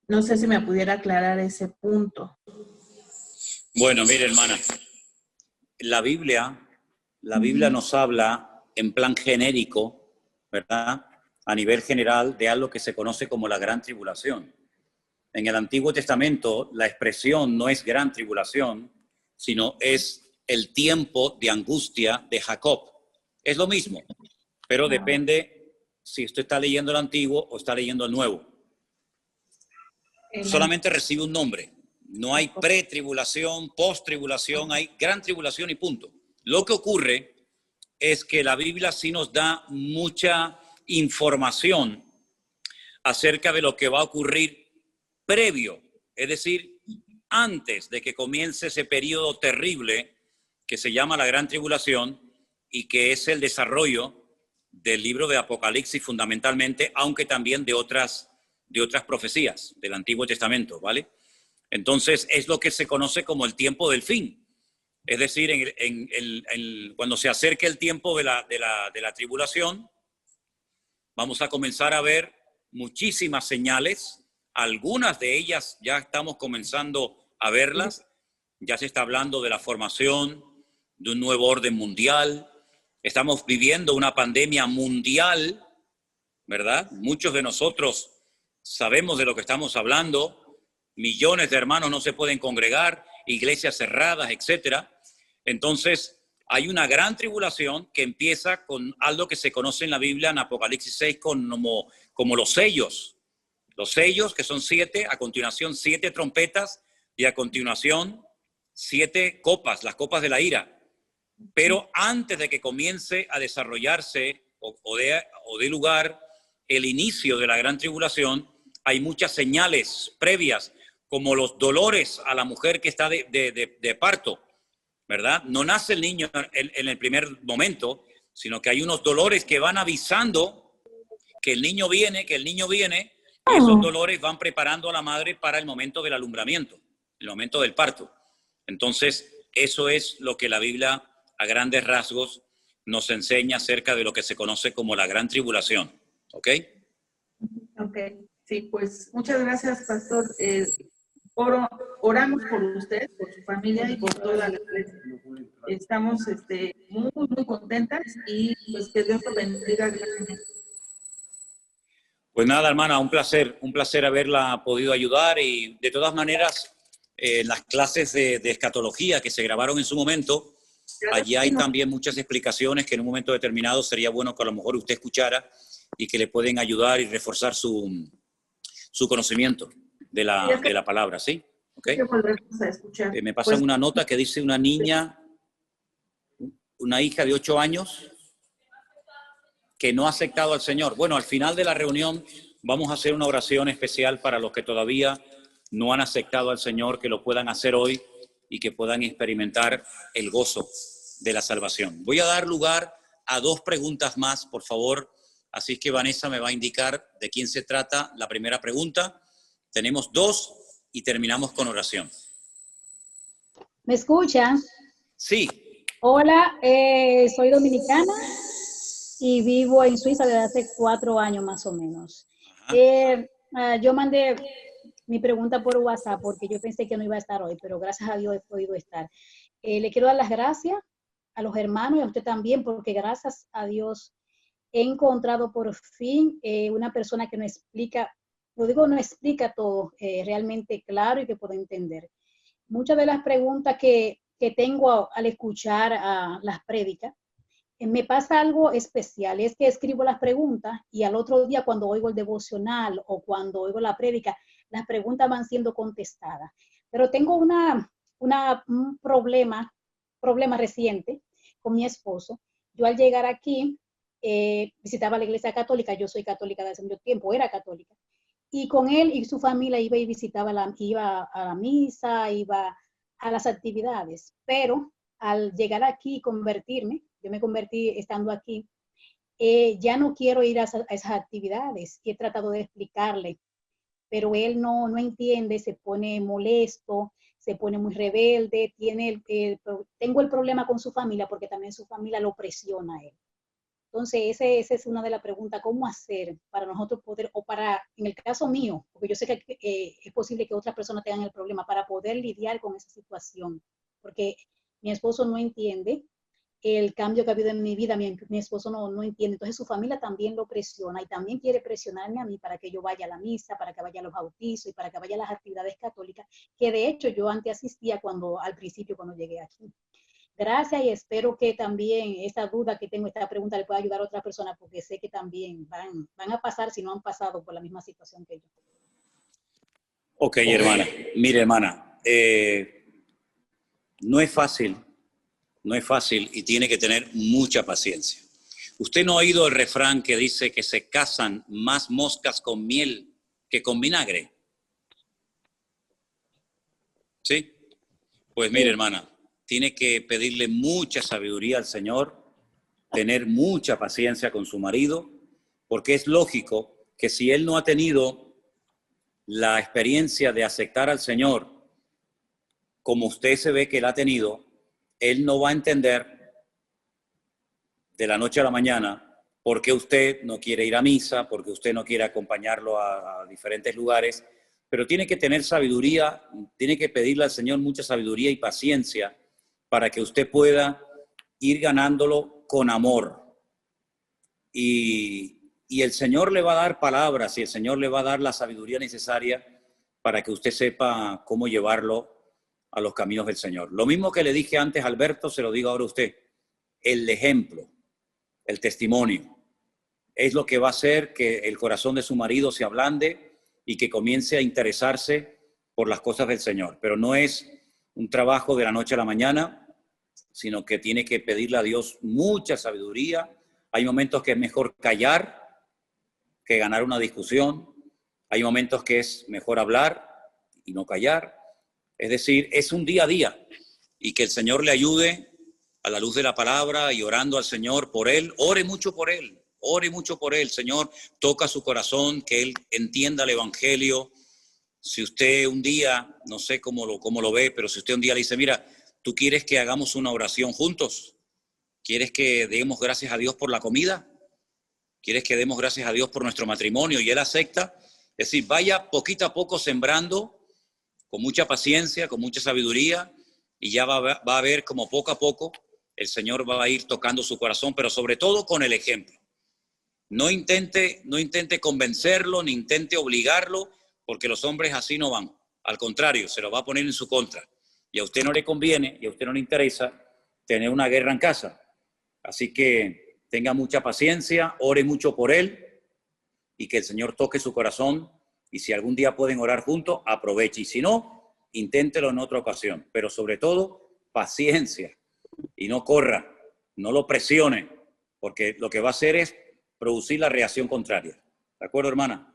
No sé si me pudiera aclarar ese punto. Bueno, mire, hermana, la Biblia nos habla en plan genérico, ¿verdad? A nivel general de algo que se conoce como la gran tribulación. En el Antiguo Testamento, la expresión no es gran tribulación, sino es el tiempo de angustia de Jacob. Es lo mismo, pero depende si usted está leyendo el Antiguo o está leyendo el Nuevo. Solamente recibe un nombre. No hay pretribulación, post-tribulación, hay gran tribulación y punto. Lo que ocurre es que la Biblia sí nos da mucha información acerca de lo que va a ocurrir previo, es decir, antes de que comience ese periodo terrible que se llama la Gran Tribulación y que es el desarrollo del libro de Apocalipsis fundamentalmente, aunque también de otras profecías del Antiguo Testamento, ¿vale? Entonces es lo que se conoce como el tiempo del fin. Es decir, cuando se acerque el tiempo de la tribulación, vamos a comenzar a ver muchísimas señales. Algunas de ellas ya estamos comenzando a verlas. Ya se está hablando de la formación de un nuevo orden mundial. Estamos viviendo una pandemia mundial, ¿verdad? Muchos de nosotros sabemos de lo que estamos hablando. Millones de hermanos no se pueden congregar, iglesias cerradas, etcétera. Entonces, hay una gran tribulación que empieza con algo que se conoce en la Biblia, en Apocalipsis 6, como los sellos. Los sellos, que son 7, a continuación 7 trompetas y a continuación 7 copas, las copas de la ira. Pero antes de que comience a desarrollarse o dé lugar el inicio de la gran tribulación, hay muchas señales previas, como los dolores a la mujer que está de parto, ¿verdad? No nace el niño en el primer momento, sino que hay unos dolores que van avisando que el niño viene, y esos dolores van preparando a la madre para el momento del alumbramiento, el momento del parto. Entonces, eso es lo que la Biblia, a grandes rasgos, nos enseña acerca de lo que se conoce como la gran tribulación. ¿Ok? Ok, sí, pues muchas gracias, pastor. Oramos por usted, por su familia y por toda la iglesia. Estamos muy, muy contentas y pues que Dios lo bendiga grandemente. Pues nada, hermana, un placer haberla podido ayudar, y de todas maneras, las clases de escatología que se grabaron en su momento, allí hay también muchas explicaciones que en un momento determinado sería bueno que a lo mejor usted escuchara y que le pueden ayudar y reforzar su conocimiento de la palabra, ¿sí? ¿Okay? Me pasan una nota que dice una niña, una hija de 8 años, que no ha aceptado al Señor. Bueno, al final de la reunión vamos a hacer una oración especial para los que todavía no han aceptado al Señor, que lo puedan hacer hoy y que puedan experimentar el gozo de la salvación. Voy a dar lugar a 2 preguntas más, por favor. Así que Vanessa me va a indicar de quién se trata la primera pregunta. Tenemos 2 y terminamos con oración. ¿Me escuchan? Sí. Hola, soy dominicana y vivo en Suiza desde hace 4 años más o menos. Yo mandé mi pregunta por WhatsApp porque yo pensé que no iba a estar hoy, pero gracias a Dios he podido estar. Le quiero dar las gracias a los hermanos y a usted también, porque gracias a Dios he encontrado por fin una persona que no explica, no explica todo realmente claro y que puedo entender. Muchas de las preguntas que tengo al escuchar las prédicas, me pasa algo especial, es que escribo las preguntas y al otro día cuando oigo el devocional o cuando oigo la prédica, las preguntas van siendo contestadas. Pero tengo un problema reciente con mi esposo. Yo al llegar aquí, visitaba la iglesia católica, yo soy católica desde hace mucho tiempo, era católica, y con él y su familia iba y visitaba, iba a la misa, iba a las actividades, pero al llegar aquí y convertirme, yo me convertí estando aquí, ya no quiero ir a esas actividades, y he tratado de explicarle, pero él no entiende, se pone molesto, se pone muy rebelde, tengo el problema con su familia porque también su familia lo presiona a él. Entonces, esa es una de las preguntas, ¿cómo hacer para nosotros poder, o para, en el caso mío, porque yo sé que es posible que otras personas tengan el problema, para poder lidiar con esa situación? Porque mi esposo no entiende el cambio que ha habido en mi vida, mi esposo no entiende, entonces su familia también lo presiona y también quiere presionarme a mí para que yo vaya a la misa, para que vaya a los bautizos y para que vaya a las actividades católicas, que de hecho yo antes asistía al principio cuando llegué aquí. Gracias, y espero que también esa duda que tengo, esta pregunta, le pueda ayudar a otras personas, porque sé que también van a pasar, si no han pasado por la misma situación que yo. Ok, hermana. Mire, hermana, no es fácil y tiene que tener mucha paciencia. ¿Usted no ha oído el refrán que dice que se casan más moscas con miel que con vinagre? ¿Sí? Pues mire, hermana, tiene que pedirle mucha sabiduría al Señor, tener mucha paciencia con su marido, porque es lógico que si él no ha tenido la experiencia de aceptar al Señor como usted se ve que él ha tenido, él no va a entender de la noche a la mañana por qué usted no quiere ir a misa, por qué usted no quiere acompañarlo a diferentes lugares, pero tiene que tener sabiduría, tiene que pedirle al Señor mucha sabiduría y paciencia para que usted pueda ir ganándolo con amor. Y el Señor le va a dar palabras y el Señor le va a dar la sabiduría necesaria para que usted sepa cómo llevarlo a los caminos del Señor. Lo mismo que le dije antes a Alberto, se lo digo ahora a usted. El ejemplo, el testimonio, es lo que va a hacer que el corazón de su marido se ablande y que comience a interesarse por las cosas del Señor. Pero no es un trabajo de la noche a la mañana, sino que tiene que pedirle a Dios mucha sabiduría. Hay momentos que es mejor callar que ganar una discusión. Hay momentos que es mejor hablar y no callar. Es decir, es un día a día y que el Señor le ayude a la luz de la palabra y orando al Señor por él. Ore mucho por él, ore mucho por él. Señor, toca su corazón, que él entienda el Evangelio. Si usted un día, no sé cómo lo ve, pero si usted un día le dice, mira, ¿tú quieres que hagamos una oración juntos? ¿Quieres que demos gracias a Dios por la comida? ¿Quieres que demos gracias a Dios por nuestro matrimonio? Y él acepta. Es decir, vaya poquito a poco sembrando, con mucha paciencia, con mucha sabiduría, y ya va a ver como poco a poco el Señor va a ir tocando su corazón, pero sobre todo con el ejemplo. No intente convencerlo, ni intente obligarlo, porque los hombres así no van. Al contrario, se lo va a poner en su contra. Y a usted no le conviene, y a usted no le interesa tener una guerra en casa. Así que tenga mucha paciencia, ore mucho por él, y que el Señor toque su corazón. Y si algún día pueden orar juntos, aproveche. Y si no, inténtelo en otra ocasión. Pero sobre todo, paciencia. Y no corra, no lo presione, porque lo que va a hacer es producir la reacción contraria. ¿De acuerdo, hermana?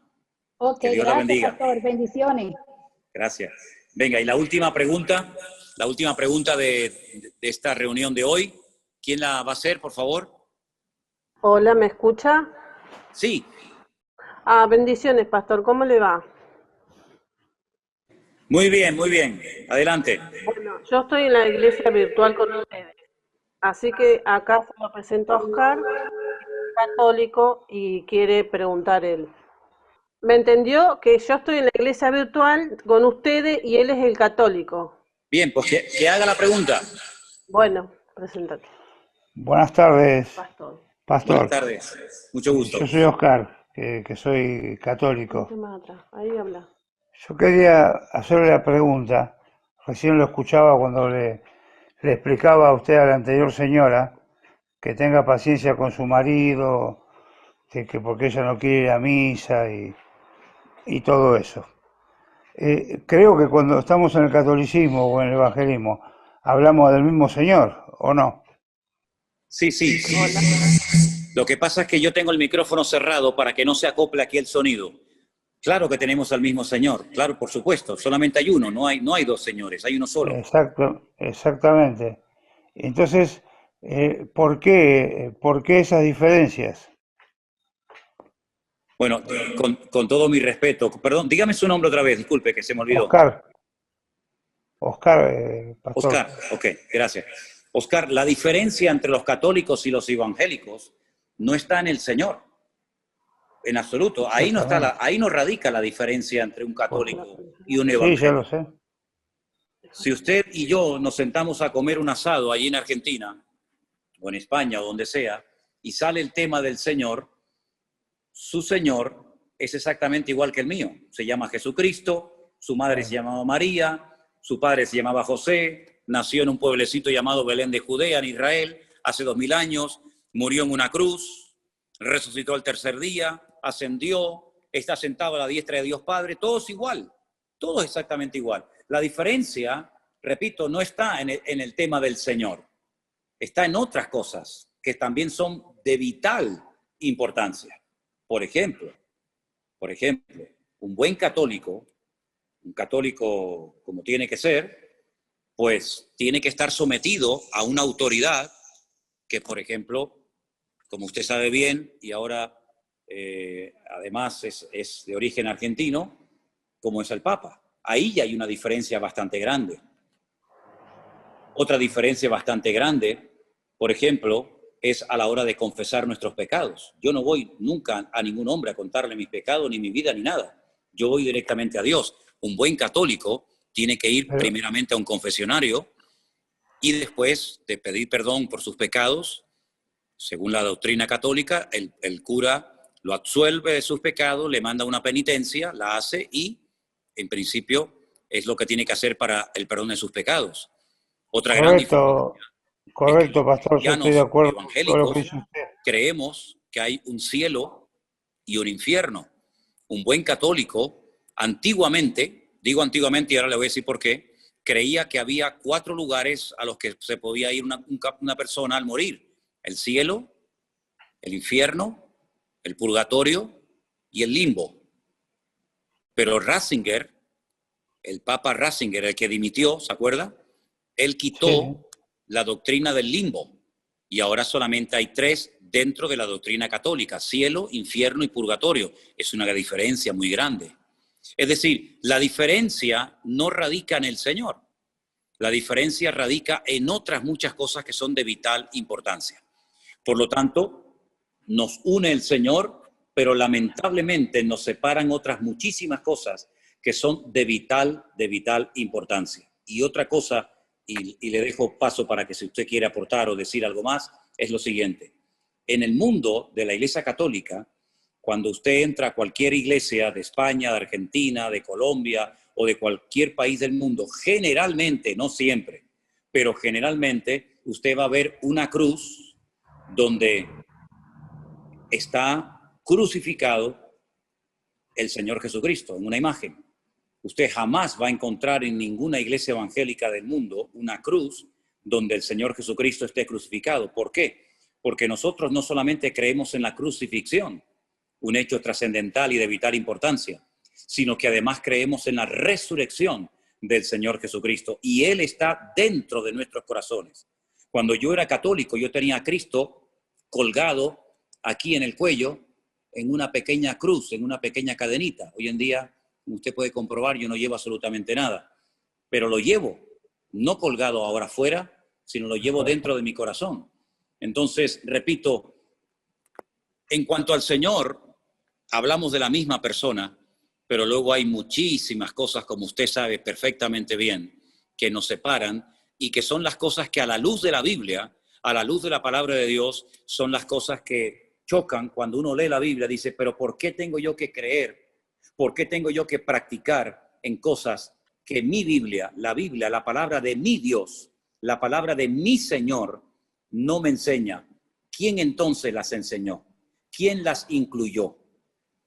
Ok, Que Dios la gracias, bendiga. pastor. Bendiciones. Gracias. Venga, y la última pregunta de esta reunión de hoy. ¿Quién la va a hacer, por favor? Hola, ¿me escucha? Sí. Bendiciones, pastor. ¿Cómo le va? Muy bien, muy bien. Adelante. Bueno, yo estoy en la iglesia virtual con ustedes. Así que acá se lo presento a Oscar, católico, y quiere preguntar él. ¿Me entendió? Que yo estoy en la iglesia virtual con ustedes y él es el católico. Bien, pues que haga la pregunta. Bueno, preséntate. Buenas tardes, Pastor. pastor. Buenas tardes. Mucho gusto. Yo soy Oscar, que soy católico. Más atrás. Ahí habla. Yo quería hacerle la pregunta, recién lo escuchaba cuando le explicaba a usted, a la anterior señora, que tenga paciencia con su marido, que porque ella no quiere ir a misa y todo eso. Creo que cuando estamos en el catolicismo o en el evangelismo, hablamos del mismo Señor, ¿o no? Sí. Hola. Lo que pasa es que yo tengo el micrófono cerrado para que no se acople aquí el sonido. Claro que tenemos al mismo Señor, claro, por supuesto. Solamente hay uno, no hay dos señores, hay uno solo. Exactamente. Entonces, ¿por qué esas diferencias? Bueno, con todo mi respeto, perdón, dígame su nombre otra vez, disculpe que se me olvidó. Oscar, pastor. Oscar, ok, gracias. Oscar, la diferencia entre los católicos y los evangélicos no está en el Señor, en absoluto. Ahí no radica la diferencia entre un católico y un evangélico. Sí, ya lo sé. Si usted y yo nos sentamos a comer un asado allí en Argentina, o en España, o donde sea, y sale el tema del Señor, su Señor es exactamente igual que el mío. Se llama Jesucristo, su madre se llamaba María, su padre se llamaba José, nació en un pueblecito llamado Belén de Judea, en Israel, hace 2000 años, murió en una cruz, resucitó al tercer día, ascendió, está sentado a la diestra de Dios Padre, todo es igual, todo es exactamente igual. La diferencia, repito, no está en el tema del Señor, está en otras cosas que también son de vital importancia. Por ejemplo, un buen católico, un católico como tiene que ser, pues tiene que estar sometido a una autoridad que, por ejemplo, como usted sabe bien, y ahora además es de origen argentino, como es el Papa. Ahí ya hay una diferencia bastante grande. Otra diferencia bastante grande, por ejemplo, es a la hora de confesar nuestros pecados. Yo no voy nunca a ningún hombre a contarle mis pecados, ni mi vida, ni nada. Yo voy directamente a Dios. Un buen católico tiene que ir primeramente a un confesionario y después de pedir perdón por sus pecados, según la doctrina católica, el cura lo absuelve de sus pecados, le manda una penitencia, la hace y, en principio, es lo que tiene que hacer para el perdón de sus pecados. Otra gran diferencia. Correcto, pastor, yo estoy de acuerdo con lo que Evangélicos dice usted. creemos que hay un cielo y un infierno. Un buen católico, antiguamente, digo antiguamente y ahora le voy a decir por qué, creía que había 4 lugares a los que se podía ir una persona al morir: el cielo, el infierno, el purgatorio y el limbo. Pero Ratzinger, el Papa Ratzinger, el que dimitió, ¿se acuerda? Él quitó la doctrina del limbo y ahora solamente hay 3 dentro de la doctrina católica: cielo, infierno y purgatorio. Es una diferencia muy grande. Es decir, la diferencia no radica en el Señor. La diferencia radica en otras muchas cosas que son de vital importancia. Por lo tanto, nos une el Señor, pero lamentablemente nos separan otras muchísimas cosas que son de vital importancia. Y otra cosa, y le dejo paso para que si usted quiere aportar o decir algo más, es lo siguiente. En el mundo de la Iglesia Católica, cuando usted entra a cualquier iglesia de España, de Argentina, de Colombia o de cualquier país del mundo, generalmente, no siempre, pero generalmente usted va a ver una cruz donde está crucificado el Señor Jesucristo en una imagen. Usted jamás va a encontrar en ninguna iglesia evangélica del mundo una cruz donde el Señor Jesucristo esté crucificado. ¿Por qué? Porque nosotros no solamente creemos en la crucifixión, un hecho trascendental y de vital importancia, sino que además creemos en la resurrección del Señor Jesucristo, y Él está dentro de nuestros corazones. Cuando yo era católico, yo tenía a Cristo colgado aquí en el cuello, en una pequeña cruz, en una pequeña cadenita. Hoy en día, como usted puede comprobar, yo no llevo absolutamente nada, pero lo llevo, no colgado ahora afuera, sino lo llevo dentro de mi corazón. Entonces, repito, en cuanto al Señor, hablamos de la misma persona, pero luego hay muchísimas cosas, como usted sabe perfectamente bien, que nos separan y que son las cosas que a la luz de la Biblia, a la luz de la palabra de Dios, son las cosas que chocan cuando uno lee la Biblia. Dice, pero ¿por qué tengo yo que creer? ¿Por qué tengo yo que practicar en cosas que mi Biblia, la palabra de mi Dios, la palabra de mi Señor, no me enseña? ¿Quién entonces las enseñó? ¿Quién las incluyó?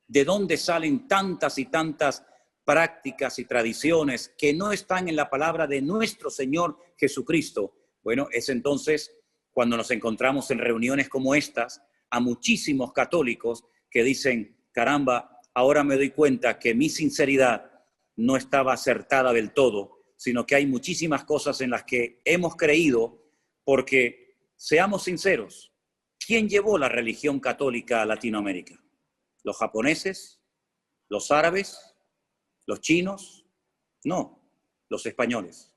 ¿De dónde salen tantas y tantas prácticas y tradiciones que no están en la palabra de nuestro Señor Jesucristo? Bueno, es entonces cuando nos encontramos en reuniones como estas a muchísimos católicos que dicen, caramba, ahora me doy cuenta que mi sinceridad no estaba acertada del todo, sino que hay muchísimas cosas en las que hemos creído, porque, seamos sinceros, ¿quién llevó la religión católica a Latinoamérica? ¿Los japoneses? ¿Los árabes? ¿Los chinos? No, los españoles.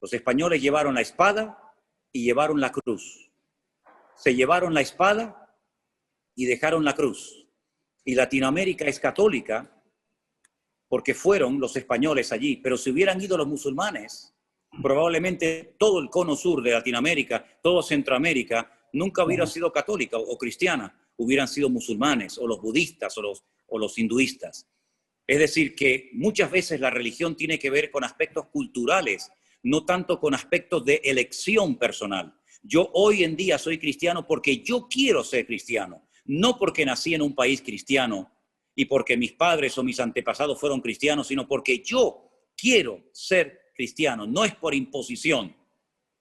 Los españoles llevaron la espada y llevaron la cruz. Se llevaron la espada y dejaron la cruz. Y Latinoamérica es católica porque fueron los españoles allí, pero si hubieran ido los musulmanes, probablemente todo el cono sur de Latinoamérica, todo Centroamérica, nunca hubiera sido católica o cristiana, hubieran sido musulmanes o los budistas o los hinduistas. Es decir, que muchas veces la religión tiene que ver con aspectos culturales, no tanto con aspectos de elección personal. Yo hoy en día soy cristiano porque yo quiero ser cristiano, no porque nací en un país cristiano y porque mis padres o mis antepasados fueron cristianos, sino porque yo quiero ser cristiano. No es por imposición,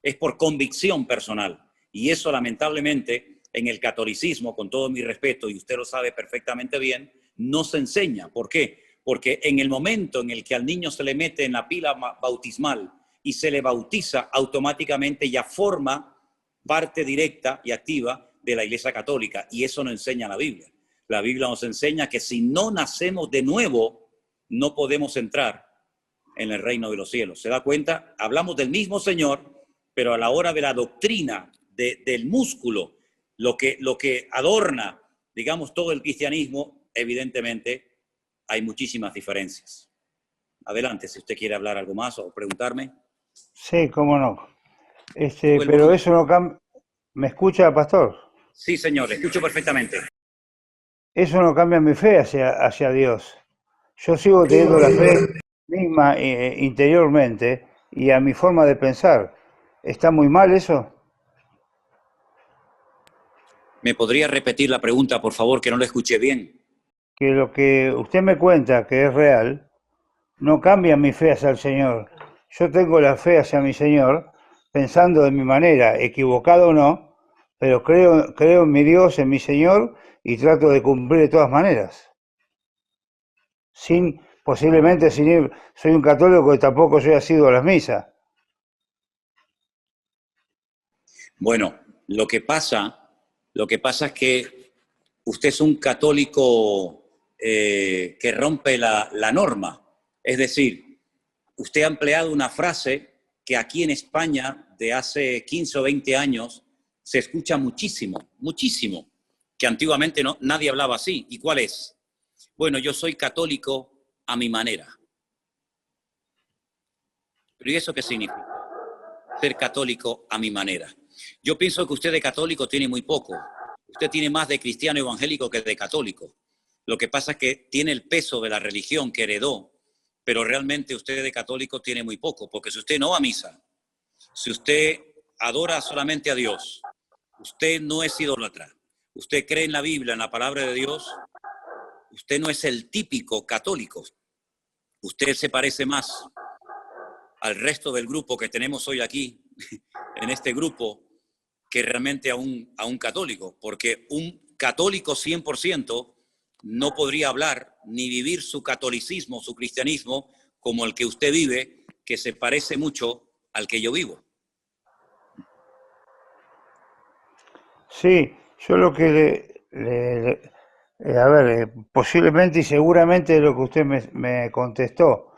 es por convicción personal. Y eso, lamentablemente, en el catolicismo, con todo mi respeto, y usted lo sabe perfectamente bien, no se enseña. ¿Por qué? Porque en el momento en el que al niño se le mete en la pila bautismal y se le bautiza, automáticamente ya forma parte directa y activa de la Iglesia Católica. Y eso no enseña la Biblia. La Biblia nos enseña que si no nacemos de nuevo, no podemos entrar en el reino de los cielos. ¿Se da cuenta? Hablamos del mismo Señor, pero a la hora de la doctrina, del músculo, lo que adorna, digamos, todo el cristianismo, evidentemente hay muchísimas diferencias. Adelante, si usted quiere hablar algo más o preguntarme. Sí, cómo no. Pero eso no cambia. ¿Me escucha, pastor? Sí, señor, le escucho perfectamente. Eso no cambia mi fe hacia Dios. Yo sigo teniendo la fe misma interiormente y a mi forma de pensar. ¿Está muy mal eso? ¿Me podría repetir la pregunta, por favor, que no la escuché bien? Que lo que usted me cuenta que es real no cambia mi fe hacia el Señor. Yo tengo la fe hacia mi Señor pensando de mi manera, equivocado o no, pero creo en mi Dios, en mi Señor, y trato de cumplir de todas maneras. Posiblemente sin ir, soy un católico y tampoco soy asiduo a las misas. Bueno, lo que pasa es que usted es un católico que rompe la norma. Es decir, usted ha empleado una frase que aquí en España de hace 15 o 20 años se escucha muchísimo, muchísimo, que antiguamente nadie hablaba así. ¿Y cuál es? Bueno, yo soy católico a mi manera. ¿Pero y eso qué significa? Ser católico a mi manera. Yo pienso que usted de católico tiene muy poco. Usted tiene más de cristiano evangélico que de católico. Lo que pasa es que tiene el peso de la religión que heredó, pero realmente usted de católico tiene muy poco, porque si usted no va a misa, si usted adora solamente a Dios, usted no es idólatra, usted cree en la Biblia, en la palabra de Dios, usted no es el típico católico. Usted se parece más al resto del grupo que tenemos hoy aquí, en este grupo, que realmente a un católico, porque un católico 100% no podría hablar ni vivir su catolicismo, su cristianismo, como el que usted vive, que se parece mucho al que yo vivo. Sí, yo lo que posiblemente y seguramente lo que usted me contestó,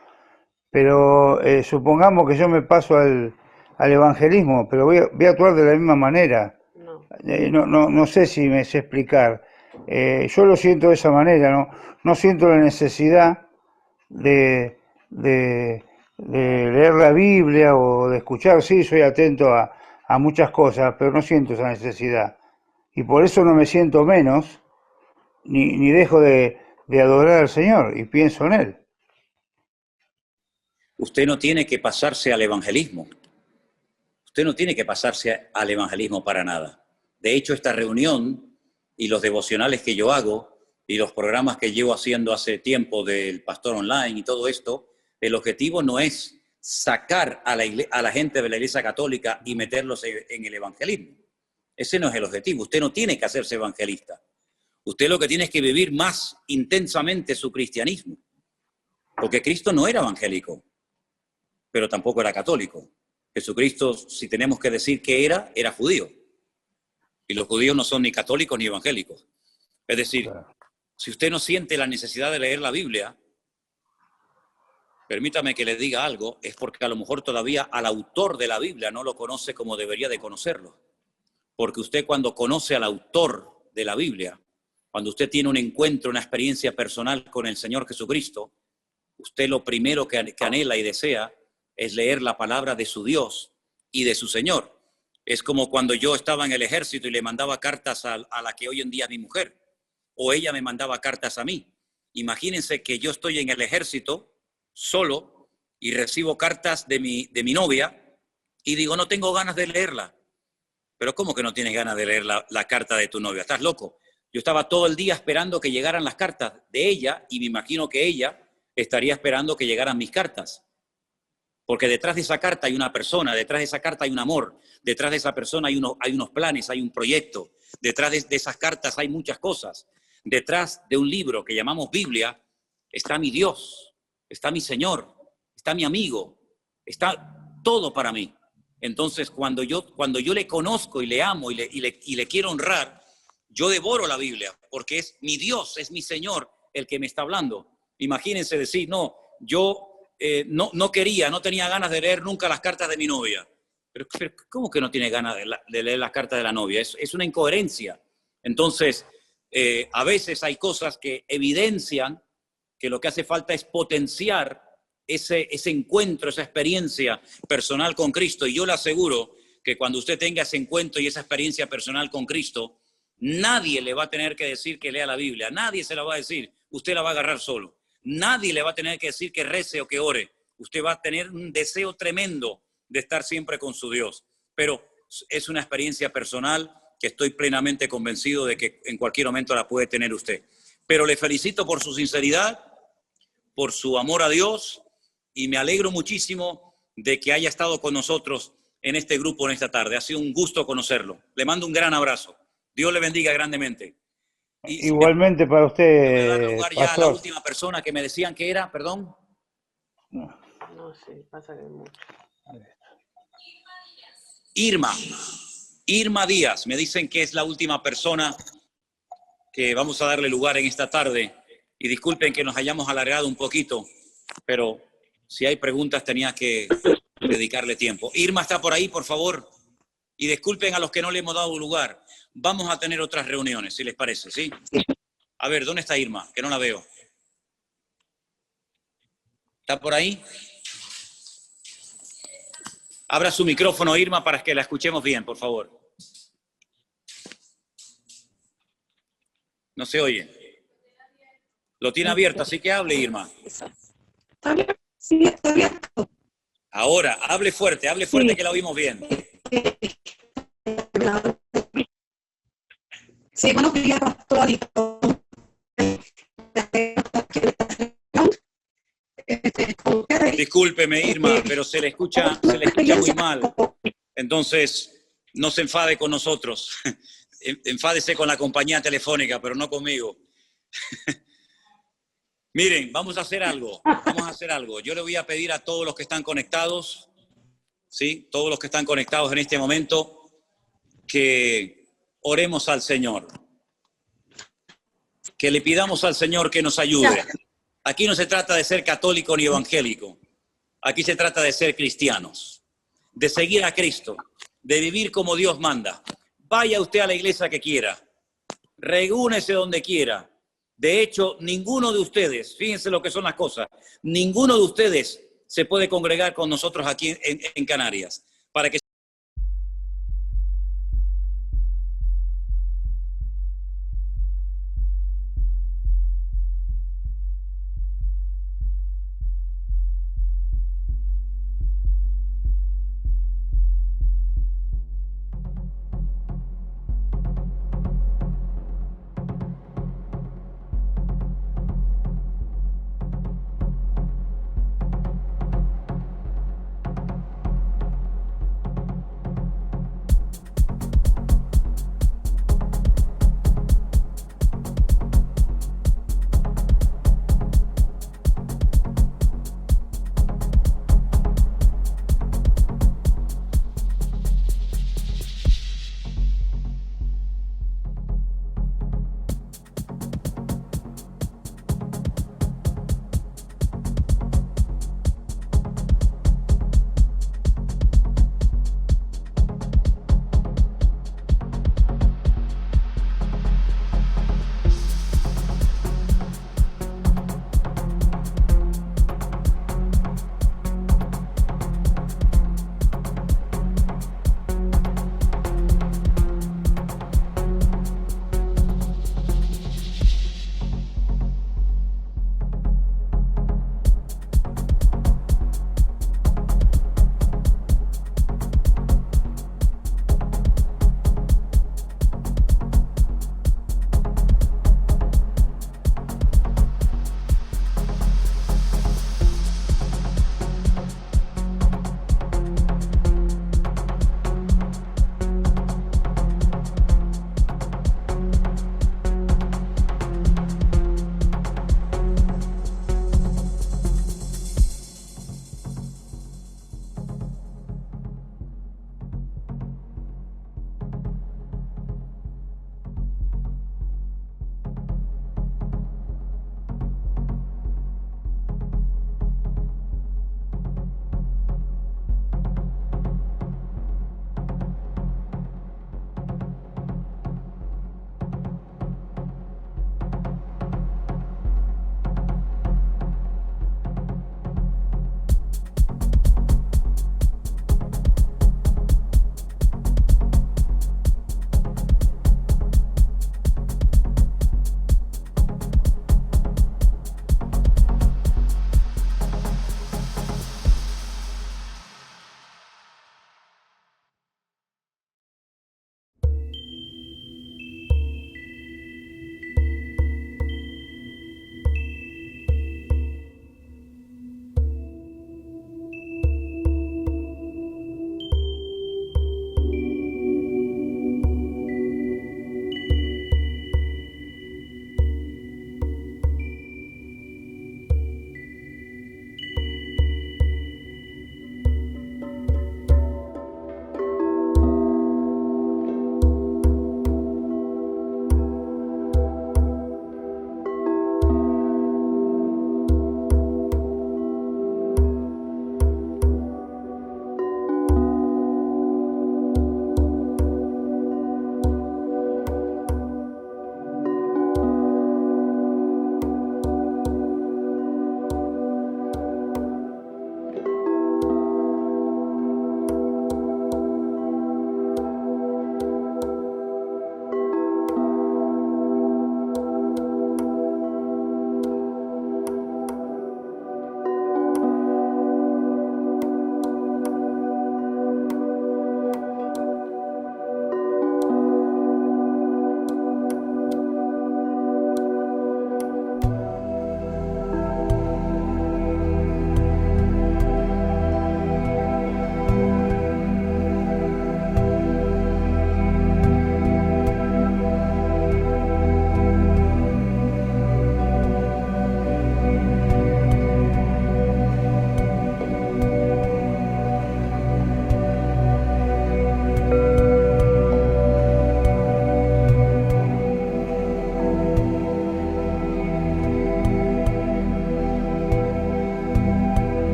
pero supongamos que yo me paso al evangelismo, pero voy a actuar de la misma manera. No sé si me sé explicar. Yo lo siento de esa manera, no siento la necesidad de leer la Biblia o de escuchar. Sí, soy atento a muchas cosas, pero no siento esa necesidad. Y por eso no me siento menos, ni dejo de adorar al Señor y pienso en Él. Usted no tiene que pasarse al evangelismo. Usted no tiene que pasarse al evangelismo para nada. De hecho, esta reunión y los devocionales que yo hago y los programas que llevo haciendo hace tiempo del Pastor Online y todo esto, el objetivo no es sacar a la gente de la Iglesia Católica y meterlos en el evangelismo. Ese no es el objetivo. Usted no tiene que hacerse evangelista. Usted lo que tiene es que vivir más intensamente su cristianismo. Porque Cristo no era evangélico, pero tampoco era católico. Jesucristo, si tenemos que decir que era judío. Y los judíos no son ni católicos ni evangélicos. Es decir, si usted no siente la necesidad de leer la Biblia, permítame que le diga algo, es porque a lo mejor todavía al autor de la Biblia no lo conoce como debería de conocerlo. Porque usted cuando conoce al autor de la Biblia, cuando usted tiene un encuentro, una experiencia personal con el Señor Jesucristo, usted lo primero que anhela y desea es leer la palabra de su Dios y de su Señor. Es como cuando yo estaba en el ejército y le mandaba cartas a la que hoy en día es mi mujer, o ella me mandaba cartas a mí. Imagínense que yo estoy en el ejército solo y recibo cartas de mi novia y digo, no tengo ganas de leerla. Pero ¿cómo que no tienes ganas de leer la carta de tu novia? ¿Estás loco? Yo estaba todo el día esperando que llegaran las cartas de ella y me imagino que ella estaría esperando que llegaran mis cartas. Porque detrás de esa carta hay una persona, detrás de esa carta hay un amor, detrás de esa persona hay unos planes, hay un proyecto, detrás de esas cartas hay muchas cosas. Detrás de un libro que llamamos Biblia está mi Dios, está mi Señor, está mi amigo, está todo para mí. Entonces, cuando yo le conozco y le amo y le quiero honrar, yo devoro la Biblia, porque es mi Dios, es mi Señor el que me está hablando. Imagínense decir, no, yo no tenía ganas de leer nunca las cartas de mi novia. Pero ¿cómo que no tiene ganas de leer las cartas de la novia? Es una incoherencia. Entonces, a veces hay cosas que evidencian que lo que hace falta es potenciar ese encuentro, esa experiencia personal con Cristo. Y yo le aseguro que cuando usted tenga ese encuentro y esa experiencia personal con Cristo, nadie le va a tener que decir que lea la Biblia. Nadie se la va a decir. Usted la va a agarrar solo. Nadie le va a tener que decir que rece o que ore. Usted va a tener un deseo tremendo de estar siempre con su Dios. Pero es una experiencia personal que estoy plenamente convencido de que en cualquier momento la puede tener usted. Pero le felicito por su sinceridad, por su amor a Dios, y me alegro muchísimo de que haya estado con nosotros en este grupo en esta tarde. Ha sido un gusto conocerlo. Le mando un gran abrazo. Dios le bendiga grandemente. Y igualmente para voy a usted, dar lugar ya a la pastor. última persona que me decían que era, perdón. No sé, pasa que mucho. Irma Díaz, me dicen que es la última persona que vamos a darle lugar en esta tarde. Y disculpen que nos hayamos alargado un poquito, pero si hay preguntas tenía que dedicarle tiempo. Irma está por ahí, por favor. Y disculpen a los que no le hemos dado lugar. Vamos a tener otras reuniones, si les parece, ¿sí? A ver, ¿dónde está Irma? Que no la veo. ¿Está por ahí? Abra su micrófono, Irma, para que la escuchemos bien, por favor. No se oye. Lo tiene abierto, así que hable, Irma. ¿Está bien? Sí, está bien. Ahora, hable fuerte, que la oímos bien. Sí, buenos días, pastor. Discúlpeme, Irma, pero se le escucha muy mal. Entonces, no se enfade con nosotros. Enfádese con la compañía telefónica, pero no conmigo. Miren, vamos a hacer algo. Yo le voy a pedir a todos los que están conectados, ¿sí? Todos los que están conectados en este momento, que oremos al Señor. Que le pidamos al Señor que nos ayude. Aquí no se trata de ser católico ni evangélico. Aquí se trata de ser cristianos, de seguir a Cristo, de vivir como Dios manda. Vaya usted a la iglesia que quiera, reúnese donde quiera. De hecho, ninguno de ustedes, fíjense lo que son las cosas, ninguno de ustedes se puede congregar con nosotros aquí en Canarias, para que